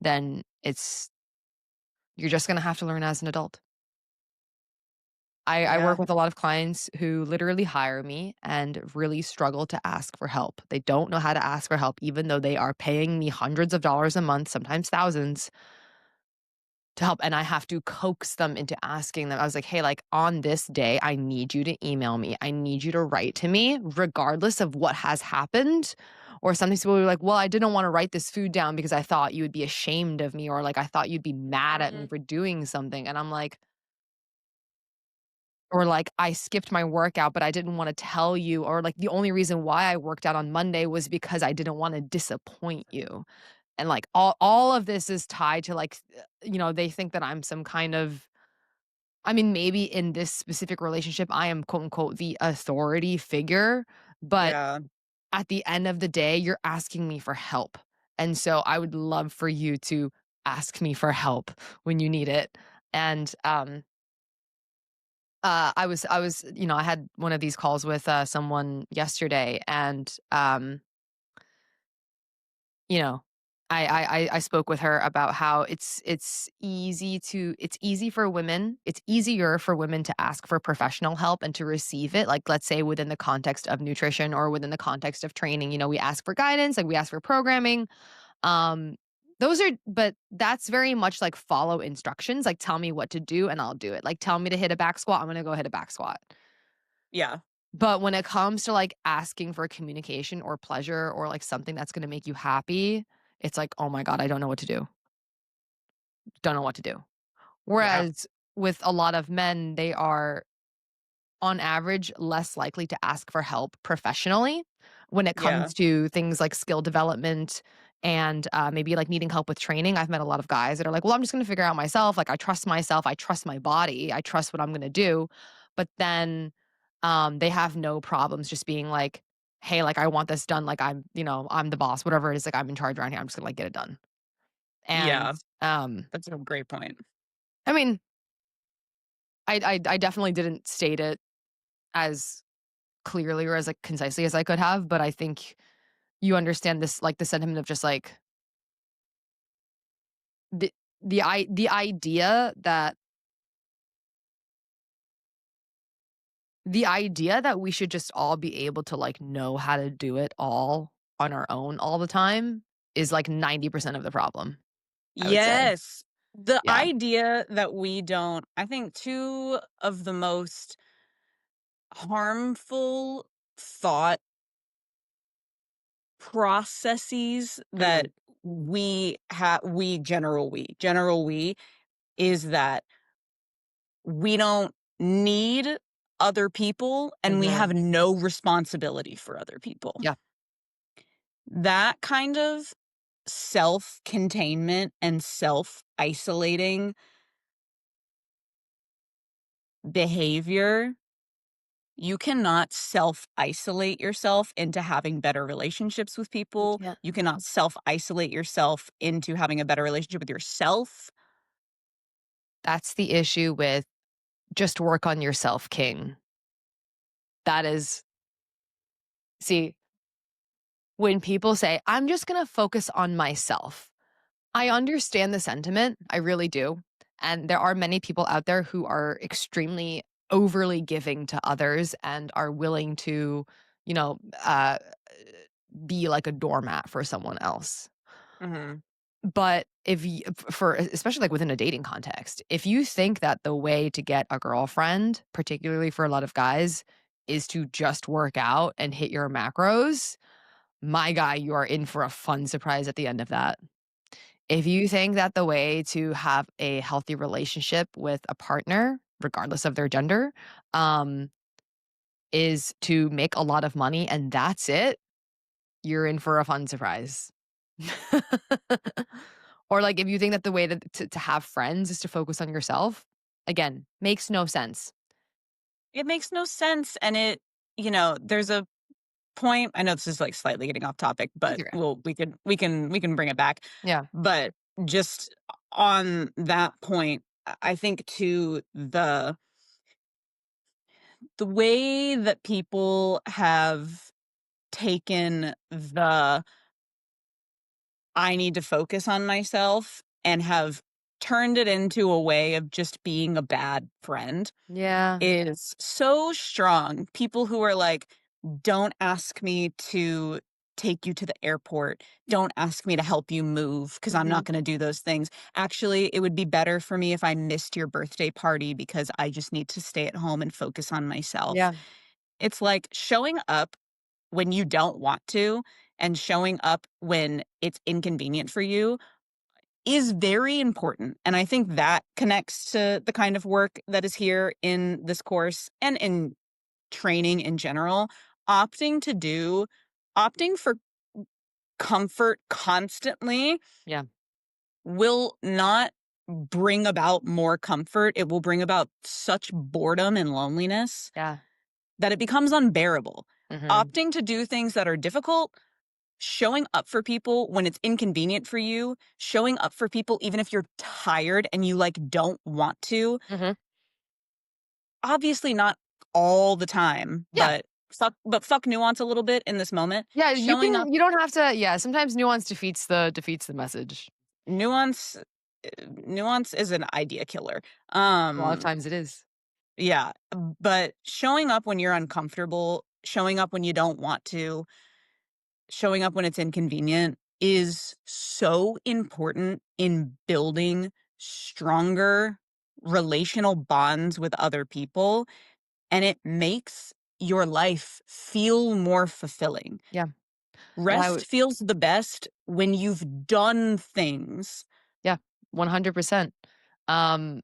then you're just going to have to learn as an adult. I work Yeah. with a lot of clients who literally hire me and really struggle to ask for help. They don't know how to ask for help, even though they are paying me hundreds of dollars a month, sometimes thousands, to help, and I have to coax them into asking them. I was like, "Hey, like, on this day, I need you to email me. I need you to write to me regardless of what has happened." Or sometimes people were like, "Well, I didn't wanna write this food down because I thought you would be ashamed of me," or like, "I thought you'd be mad at me Mm. for doing something." And I'm like, or like, "I skipped my workout, but I didn't wanna tell you," or like, "The only reason why I worked out on Monday was because I didn't wanna disappoint you." And like, all of this is tied to like, they think that I'm some kind of, I mean, maybe in this specific relationship, I am quote unquote the authority figure, but Yeah. at the end of the day, you're asking me for help. And so I would love for you to ask me for help when you need it. And I had one of these calls with someone yesterday, and you know, I spoke with her about how it's easy for women. It's easier for women to ask for professional help and to receive it. Like, let's say within the context of nutrition or within the context of training, we ask for guidance, like we ask for programming. Um, but that's very much like follow instructions. Like, tell me what to do and I'll do it. Like, tell me to hit a back squat, I'm gonna go hit a back squat. Yeah. But when it comes to, like, asking for communication or pleasure or, like, something that's gonna make you happy, it's like, "Oh my god, I don't know what to do. Don't know what to do." Yeah. Whereas with a lot of men, they are, on average, less likely to ask for help professionally when it Yeah. comes to things like skill development and, maybe, like, needing help with training. I've met a lot of guys that are like, "Well, I'm just gonna figure out myself. Like, I trust myself. I trust my body. I trust what I'm gonna do." But then, they have no problems just being like, hey, like I want this done, like I'm the boss, whatever it is, like I'm in charge around here. I'm just gonna like get it done. And Yeah, that's a great point. I mean, I definitely didn't state it as clearly or as like concisely as I could have, but I think you understand this, like the sentiment of just like the the idea that we should just all be able to like know how to do it all on our own all the time is like 90% of the problem, I would say. Yes. The Yeah. idea that we don't, I think two of the most harmful thought processes that Mhm. we general we is that we don't need other people and we have Mhm. no responsibility for other people. Yeah. That kind of self-containment and self-isolating behavior, you cannot self-isolate yourself into having better relationships with You people. can't. You cannot self-isolate yourself into having a better relationship with yourself. That's the issue with just work on yourself, king. That is, see, when people say, I'm just going to focus on myself, I understand the sentiment. I really do. And there are many people out there who are extremely overly giving to others and are willing to, you know, be like a doormat for someone else. Mhm. But if you, for especially like within a dating context, if you think that the way to get a girlfriend, particularly for a lot of guys, is to just work out and hit your macros, my guy, you are in for a fun surprise at the end of that. If you think that the way to have a healthy relationship with a partner, regardless of their gender, um, is to make a lot of money and that's it, you're in for a fun surprise. Or like if you think that the way to have friends is to focus on yourself, again, makes no sense. It makes no sense, and there's a point. I know this is, like, slightly getting off topic, It's but okay. we can bring it back. Yeah. But just on that point, I think too, the way that people have taken the "I need to focus on myself" and have turned it into a way of just being a bad friend Yeah. is so strong. People who are like, "Don't ask me to take you to the airport. Don't ask me to help you move because 'cause I'm not Mhm. gonna do those things. Actually, it would be better for me if I missed your birthday party because I just need to stay at home and focus on myself." Yeah. It's like showing up when you don't want to and showing up when it's inconvenient for you is very important, and I think that connects to the kind of work that is here in this course and in training in general. Opting for comfort constantly Yeah. will not bring about more comfort. It will bring about such boredom and loneliness Yeah. that it becomes unbearable. Mhm. Opting to do things that are difficult, showing up for people when it's inconvenient for you, showing up for people even if you're tired and you, like, don't want to. Mhm. Obviously not all the time, Yeah. but fuck nuance a little bit in this moment. Yeah, Showing up you don't have to, yeah, sometimes nuance defeats the message. nuance nuance is an idea killer. A lot of Um, times it is. yeah, but showing up when you're uncomfortable, showing up when you don't want to, showing up when it's inconvenient is so important in building stronger relational bonds with other people, and it makes your life feel more fulfilling. Yeah. Well, I Rest would, feels the best when you've done things. yeah, 100%. Um,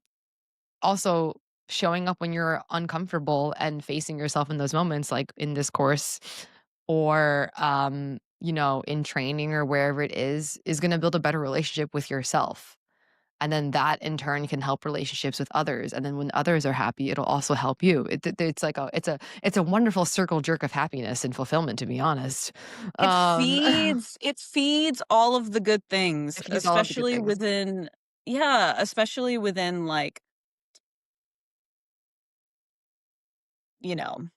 Also showing up when you're uncomfortable and facing yourself in those moments, like in this course or, in training or wherever it is gonna build a better relationship with yourself. And then that in turn can help relationships with others. And then when others are happy, it'll also help you. It's like it's a wonderful circle jerk of happiness and fulfillment, to be honest. It It feeds all of the good things, feeds all of the good things. especially within, like, you know,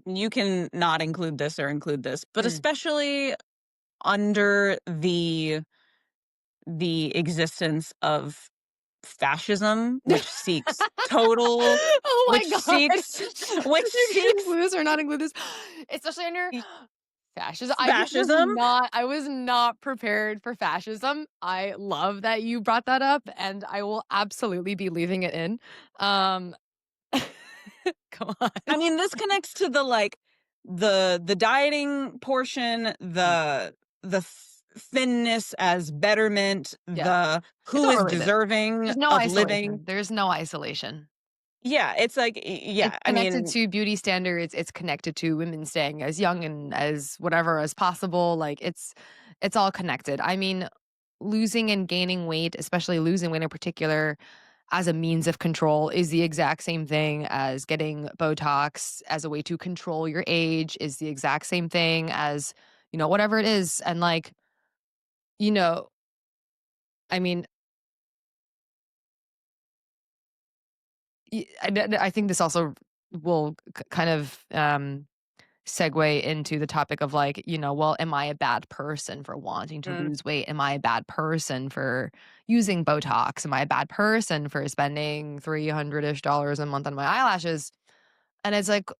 you can not include this or include this, but Mm. especially under the existence of fascism, Oh which my god. seeks which You can seeks include this or not include this, especially under y fascism. fascism. I was not prepared for fascism. I love that you brought that up, and I will absolutely be leaving it in. Um, come on. I mean, this connects to the dieting portion, Mm, the thinness as betterment, yeah, the it's who is overrated. deserving There's no of living. isolation. There's no isolation. Yeah, it's like, It's yeah, I connected mean, to beauty standards, it's connected to women staying as young and as whatever as possible, like, it's all connected. I mean, losing and gaining weight, especially losing weight in particular, as a means of control is the exact same thing as getting Botox as a way to control your age, is the exact same thing as, whatever it is, and, like, you know, I mean, I think this also will kind of, segue into the topic of, like, well, am I a bad person for wanting to mm, lose weight? Am I a bad person for using Botox? Am I a bad person for spending 300-ish dollars a month on my eyelashes? And it's like,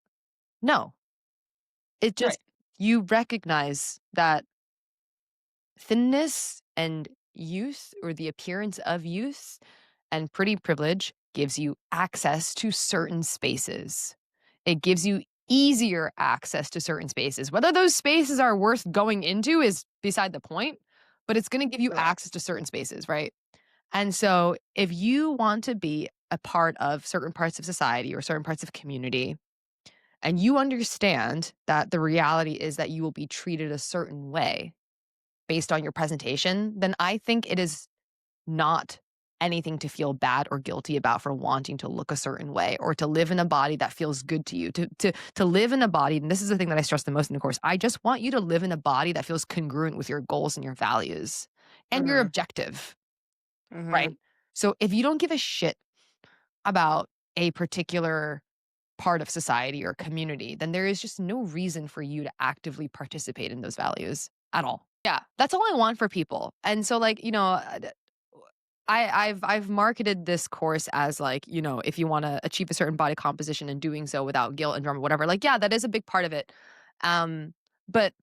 no, it right, just, you recognize that thinness and youth, or the appearance of youth and pretty privilege, gives you access to certain spaces. It gives you easier access to certain spaces. Whether those spaces are worth going into is beside the point, but it's going to give you access correct. to certain spaces, right? And so if you want to be a part of certain parts of society or certain parts of community, and you understand that the reality is that you will be treated a certain way based on your presentation, then I think it is not anything to feel bad or guilty about for wanting to look a certain way or to live in a body that feels good to you. To live in a body, and this is the thing that I stress the most in the course. I just want you to live in a body that feels congruent with your goals and your values and your Mhm, objective, right? mhm, So if you don't give a shit about a particular part of society or community, then there is just no reason for you to actively participate in those values at all. Yeah, that's all I want for people. And so, like, I've marketed this course as, like, if you want to achieve a certain body composition and doing so without guilt and drama, whatever. Like, yeah, that is a big part of it. But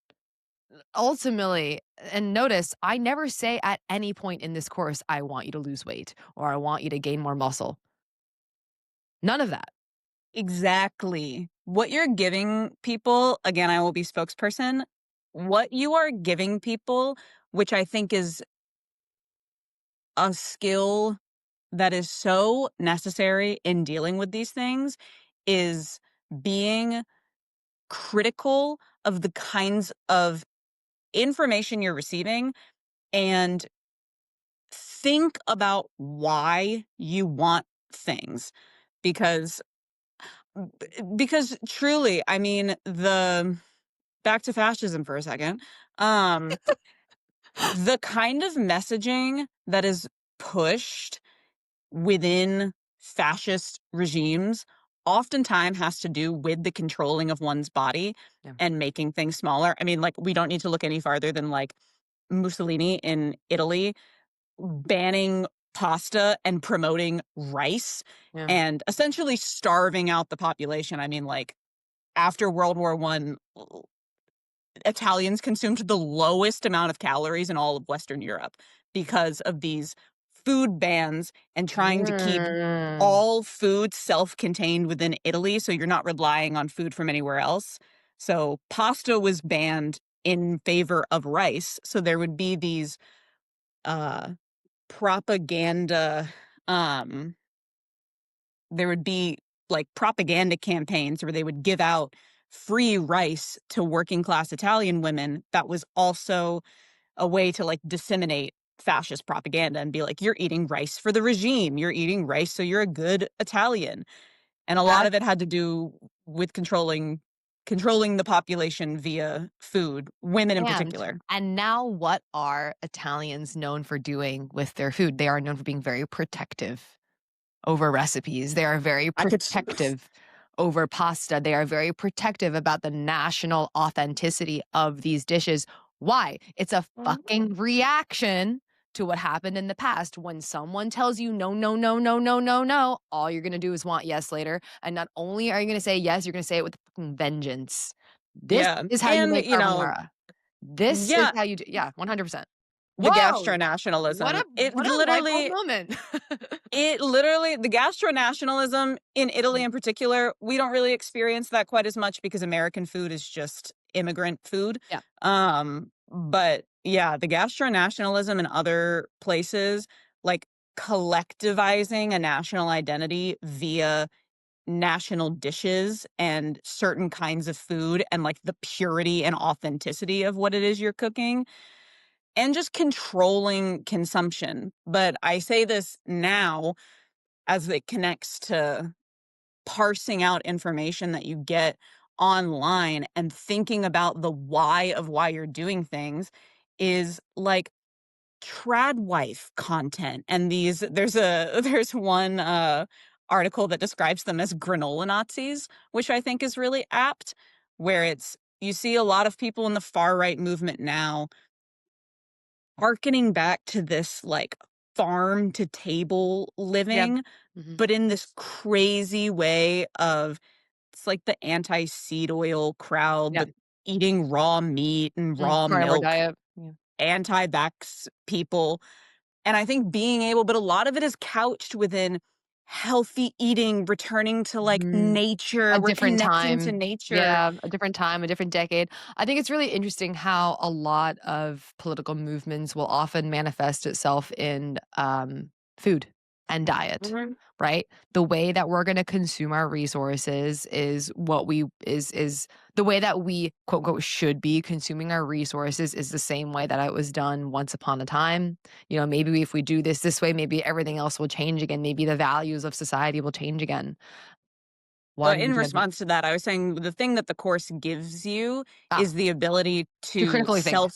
ultimately, and notice, I never say at any point in this course, I want you to lose weight or I want you to gain more muscle. None of that. exactly. What you're giving people, again, I will be spokesperson. What you are giving people, which I think is a skill that is so necessary in dealing with these things, is being critical of the kinds of information you're receiving, and think about why you want things, because truly, I mean, the back to fascism for a second. The kind of messaging that is pushed within fascist regimes oftentimes has to do with the controlling of one's body Yeah. and making things smaller. I mean, like, we don't need to look any farther than, like, Mussolini in Italy banning pasta and promoting rice Yeah. and essentially starving out the population. I mean, like, after World War One, Italians consumed the lowest amount of calories in all of Western Europe because of these food bans and trying to keep Mm. all food self-contained within Italy, so you're not relying on food from anywhere else. So pasta was banned in favor of rice. So there would be these uh propaganda um there would be, like, propaganda campaigns where they would give out free rice to working class Italian women. That was also a way to, like, disseminate fascist propaganda and be like, "You're eating rice for the regime. You're eating rice, so you're a good Italian." And a lot That of it had to do with controlling the population via food, women in and particular. and now what are Italians known for doing with their food? They are known for being very protective over recipes. They are very I could s protective over pasta. They are very protective about the national authenticity of these dishes. Why? It's a fucking reaction to what happened in the past. When someone tells you no, no, no, no, no, no, no, all you're gonna do is want yes later. And not only are you gonna say yes, you're gonna say it with fucking vengeance. This Yeah, is how you and, make carbonara. This is yeah, how you do, yeah, 100%. the Whoa! What gastro-nationalism, a what a light bulb moment. the gastro-nationalism in Italy in particular, we don't really experience that quite as much because American food is just immigrant food. Yeah. But yeah, the gastro-nationalism in other places, like collectivizing a national identity via national dishes and certain kinds of food and like the purity and authenticity of what it is you're cooking and just controlling consumption. But I say this now as it connects to parsing out information that you get online and thinking about the why of why you're doing things is like trad wife content. And these there's one article that describes them as granola Nazis, which I think is really apt, where it's you see a lot of people in the far right movement now harkening back to this like farm to table Yeah. living, Mhm. but in this crazy way of it's like the anti-seed oil crowd, Yeah. the eating raw meat and raw Carnivore milk, diet. Yeah. anti-vax people. And I think being able, but a lot of it is couched within healthy eating, returning to like Mhm. nature. A We're different connecting to time. nature. Yeah, a different time, a different decade. I think it's really interesting how a lot of political movements will often manifest itself in, food and diet, Mhm. right? The way that we're gonna consume our resources is what we is the way that we, quote, unquote, "should be consuming our resources" is the same way that it was done once upon a time. Maybe if we do this way, maybe everything else will change again. Maybe the values of society will change again. Well, in 100. response to that, I was saying the thing that the course gives you Ah, is the ability to to critically think.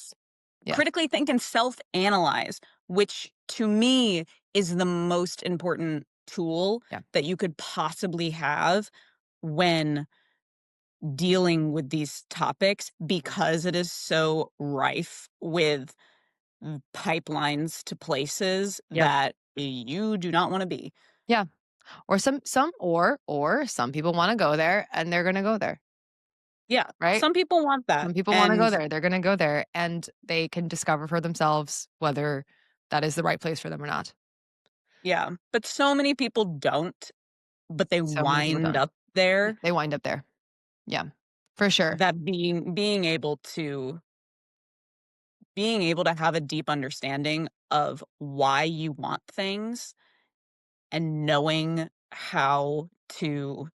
Yeah. critically think and self-analyze, which to me is the most important tool Yeah. that you could possibly have when dealing with these topics Mhm. because it is so rife with pipelines to places Yep. that you do not want to be. Yeah. Or some people wanna go there and they're gonna go there, Yeah, right? some people want that. Some people wanna go And there, they're gonna go there, and they can discover for themselves whether that is the right place for them or not. yeah, but so many people don't, but they So many people wind don't. up there. They wind up there. Yeah. For sure. That being able to have a deep understanding of why you want things and knowing how to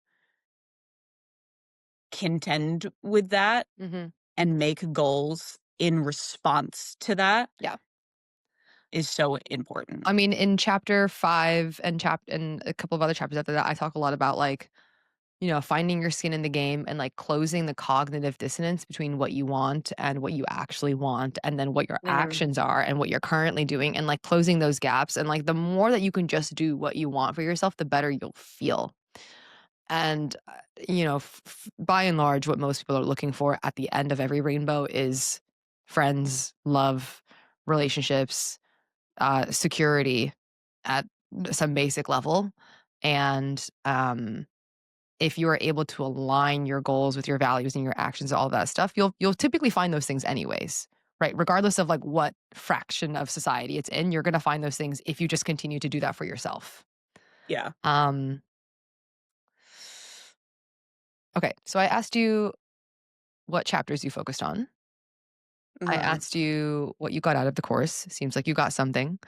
contend with that Mhm. and make goals in response to that Yeah. is so important. I mean, in chapter 5 and a couple of other chapters after that, I talk a lot about, like, finding your skin in the game and like closing the cognitive dissonance between what you want and what you actually want, and then what your Mhm. actions are and what you're currently doing, and like closing those gaps. And like the more that you can just do what you want for yourself, the better you'll feel. And, by and large, what most people are looking for at the end of every rainbow is friends, love, relationships, security at some basic level. And, if you are able to align your goals with your values and your actions, all of that stuff, you'll typically find those things anyways, right? Regardless of like what fraction of society it's in, you're gonna find those things if you just continue to do that for yourself. Yeah. Um, okay, so I asked you what chapters you focused on. I Mhm. asked you what you got out of the course. Seems like you got something.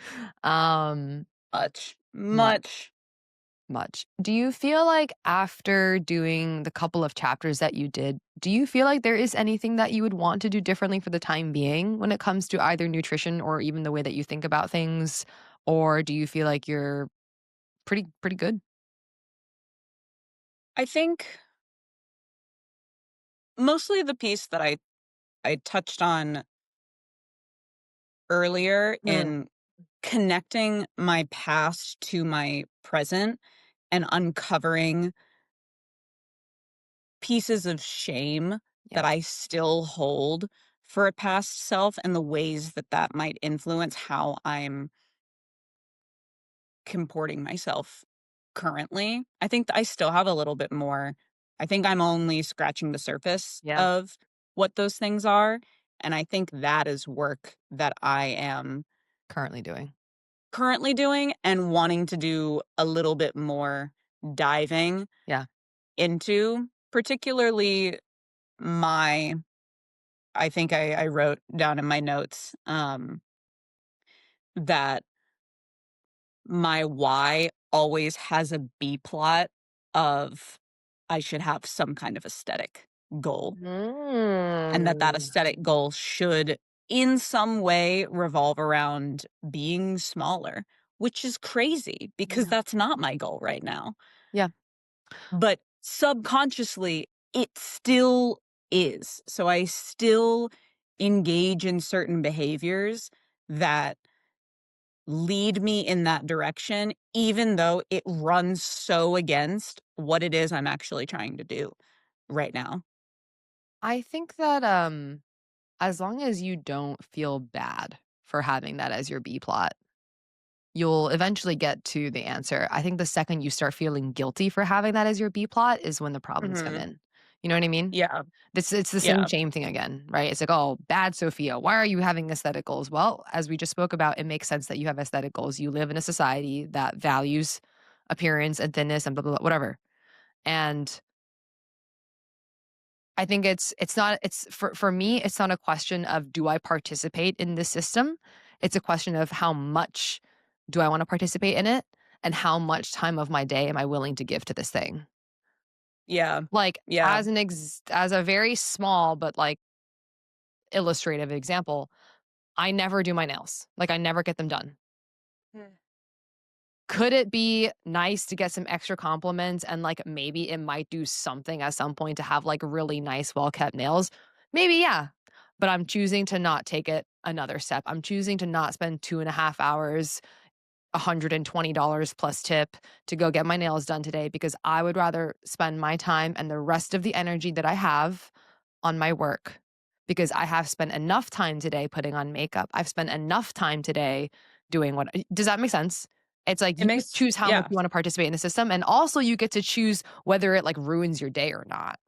Um, Much, what much. much. Do you feel like after doing the couple of chapters that you did, do you feel like there is anything that you would want to do differently for the time being when it comes to either nutrition or even the way that you think about things? Or do you feel like you're pretty good? I think mostly the piece that I touched on earlier Mm, in connecting my past to my present and uncovering pieces of shame yeah, that I still hold for a past self and the ways that that might influence how I'm comporting myself currently. I think I still have a little bit more. I think I'm only scratching the surface yeah, of what those things are. And I think that is work that I am currently doing. currently doing and wanting to do a little bit more diving Yeah. into, particularly my I think I wrote down in my notes that my why always has a B plot of I should have some kind of aesthetic goal, and that that Mm. aesthetic goal should in some way revolve around being smaller, which is crazy because Yeah. that's not my goal right now. Yeah. But subconsciously, it still is. So I still engage in certain behaviors that lead me in that direction, even though it runs so against what it is I'm actually trying to do right now. I think that as long as you don't feel bad for having that as your B plot, you'll eventually get to the answer. I think the second you start feeling guilty for having that as your B plot is when the problems come Mhm. in. You know what I mean? Yeah. It's the same Yeah. shame thing again, right? It's like, oh, bad Sophia. Why are you having aesthetic goals? Well, as we just spoke about, it makes sense that you have aesthetic goals. You live in a society that values appearance and thinness and blah blah blah, whatever. And I think it's not it's for me, it's not a question of do I participate in this system? It's a question of how much do I want to participate in it and how much time of my day am I willing to give to this thing? Yeah. Like Yeah. as a very small but like illustrative example, I never do my nails. Like I never get them done. Mm. Could it be nice to get some extra compliments and, like, maybe it might do something at some point to have, like, really nice, well-kept nails? Maybe, yeah, but I'm choosing to not take it another step. I'm choosing to not spend 2.5 hours, $120 plus tip to go get my nails done today because I would rather spend my time and the rest of the energy that I have on my work because I have spent enough time today putting on makeup. I've spent enough time today doing what does that make sense? It's like It you get to makes choose how much yeah, you wanna participate in the system, and also you get to choose whether it, like, ruins your day or not.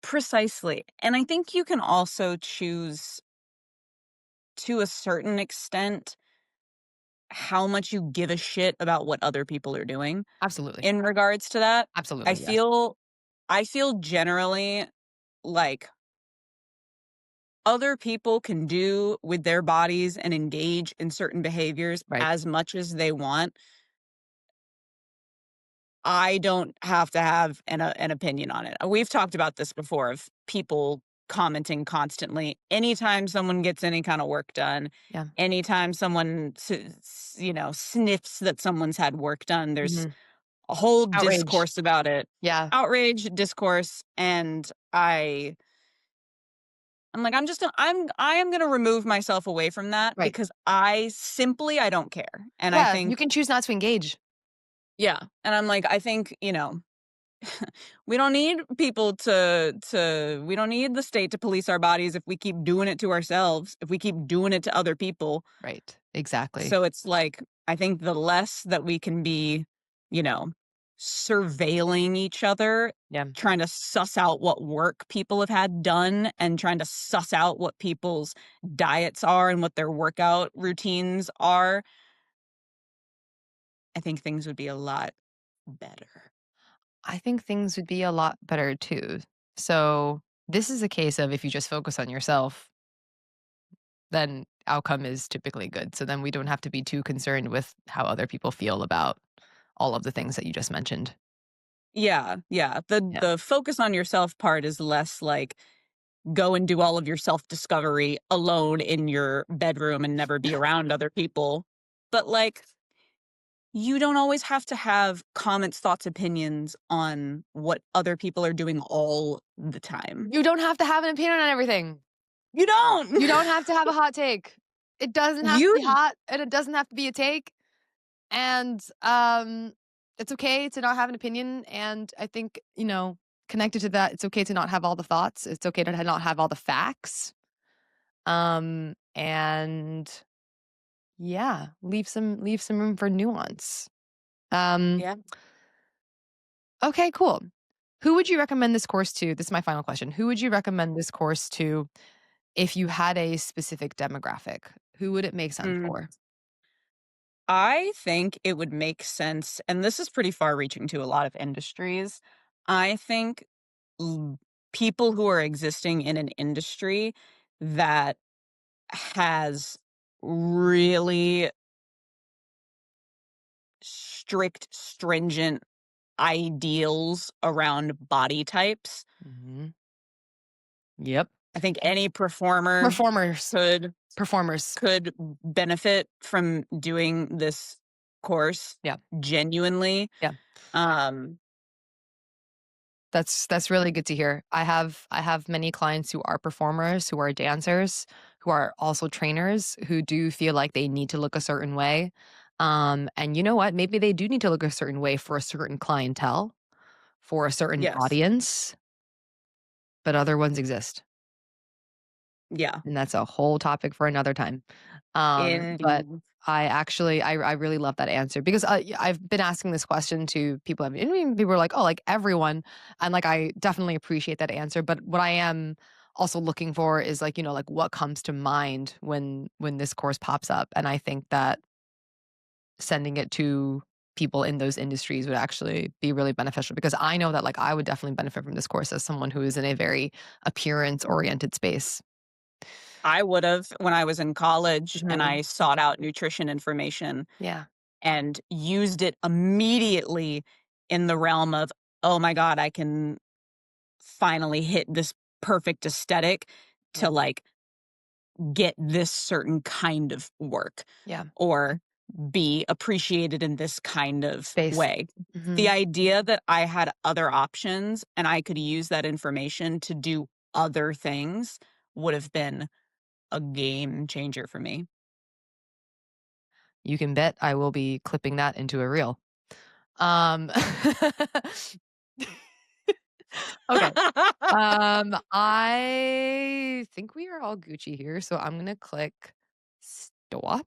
precisely. And I think you can also choose to a certain extent how much you give a shit about what other people are doing Absolutely. in regards to that. I Absolutely, yes. feel I feel generally like other people can do with their bodies and engage in certain behaviors Right. as much as they want. I don't have to have an opinion on it. We've talked about this before of people commenting constantly anytime someone gets any kind of work done, Yeah. anytime someone sniffs that someone's had work done. There's Mhm. a whole Outrage. discourse about it. Yeah. Outrage, discourse, and I'm like, I am gonna remove myself away from that Right. because I don't care. And I Yeah, you think, can choose not to engage. yeah. And I'm like, I think, we don't need people to we don't need the state to police our bodies if we keep doing it to ourselves, if we keep doing it to other people. Right. Exactly. So it's like, I think the less that we can be, you know, surveilling each other, Yeah. trying to suss out what work people have had done and trying to suss out what people's diets are and what their workout routines are, I think things would be a lot better. I think things would be a lot better too. So, this is a case of if you just focus on yourself, then outcome is typically good. So then we don't have to be too concerned with how other people feel about all of the things that you just mentioned. Yeah, yeah. Yeah. The focus on yourself part is less like go and do all of your self-discovery alone in your bedroom and never be around other people. But like you don't always have to have comments, thoughts, opinions on what other people are doing all the time. You don't have to have an opinion on everything. You don't. You don't have to have a hot take. It doesn't have to be You hot, and it doesn't have to be a take. And, it's okay to not have an opinion, and I think, connected to that, it's okay to not have all the thoughts. It's okay to not have all the facts. And yeah, leave some room for nuance. Um, Yeah. okay, cool. Who would you recommend this course to? This is my final question. Who would you recommend this course to if you had a specific demographic? Who would it make sense Mm. for? I think it would make sense, and this is pretty far reaching to a lot of industries. I think l people who are existing in an industry that has really strict, stringent ideals around body types. Mhm. Yep. I think any performer Performers. could Performers. could benefit from doing this course Yeah. genuinely. Yeah. Um, That's really good to hear. I have many clients who are performers, who are dancers, who are also trainers, who do feel like they need to look a certain way. And you know what? Maybe they do need to look a certain way for a certain clientele, for a certain yes. audience, but other ones exist. Yeah. And that's a whole topic for another time. But Indeed. I really love that answer because I've been asking this question to people. I mean, people are like, "Oh, like everyone," and like I definitely appreciate that answer. But what I am also looking for is like like what comes to mind when this course pops up, and I think that sending it to people in those industries would actually be really beneficial because I know that like I would definitely benefit from this course as someone who is in a very appearance oriented space. I would've when I was in college and Mhm. I sought out nutrition information Yeah. and used it immediately in the realm of, "Oh my god, I can finally hit this perfect aesthetic Yeah. to, like, get this certain kind of work Yeah. or be appreciated in this kind of Space. way." The Mhm. idea that I had other options and I could use that information to do other things would have been a game changer for me. You can bet I will be clipping that into a reel. Um, okay. I think we are all Gucci here, so I'm gonna click stop.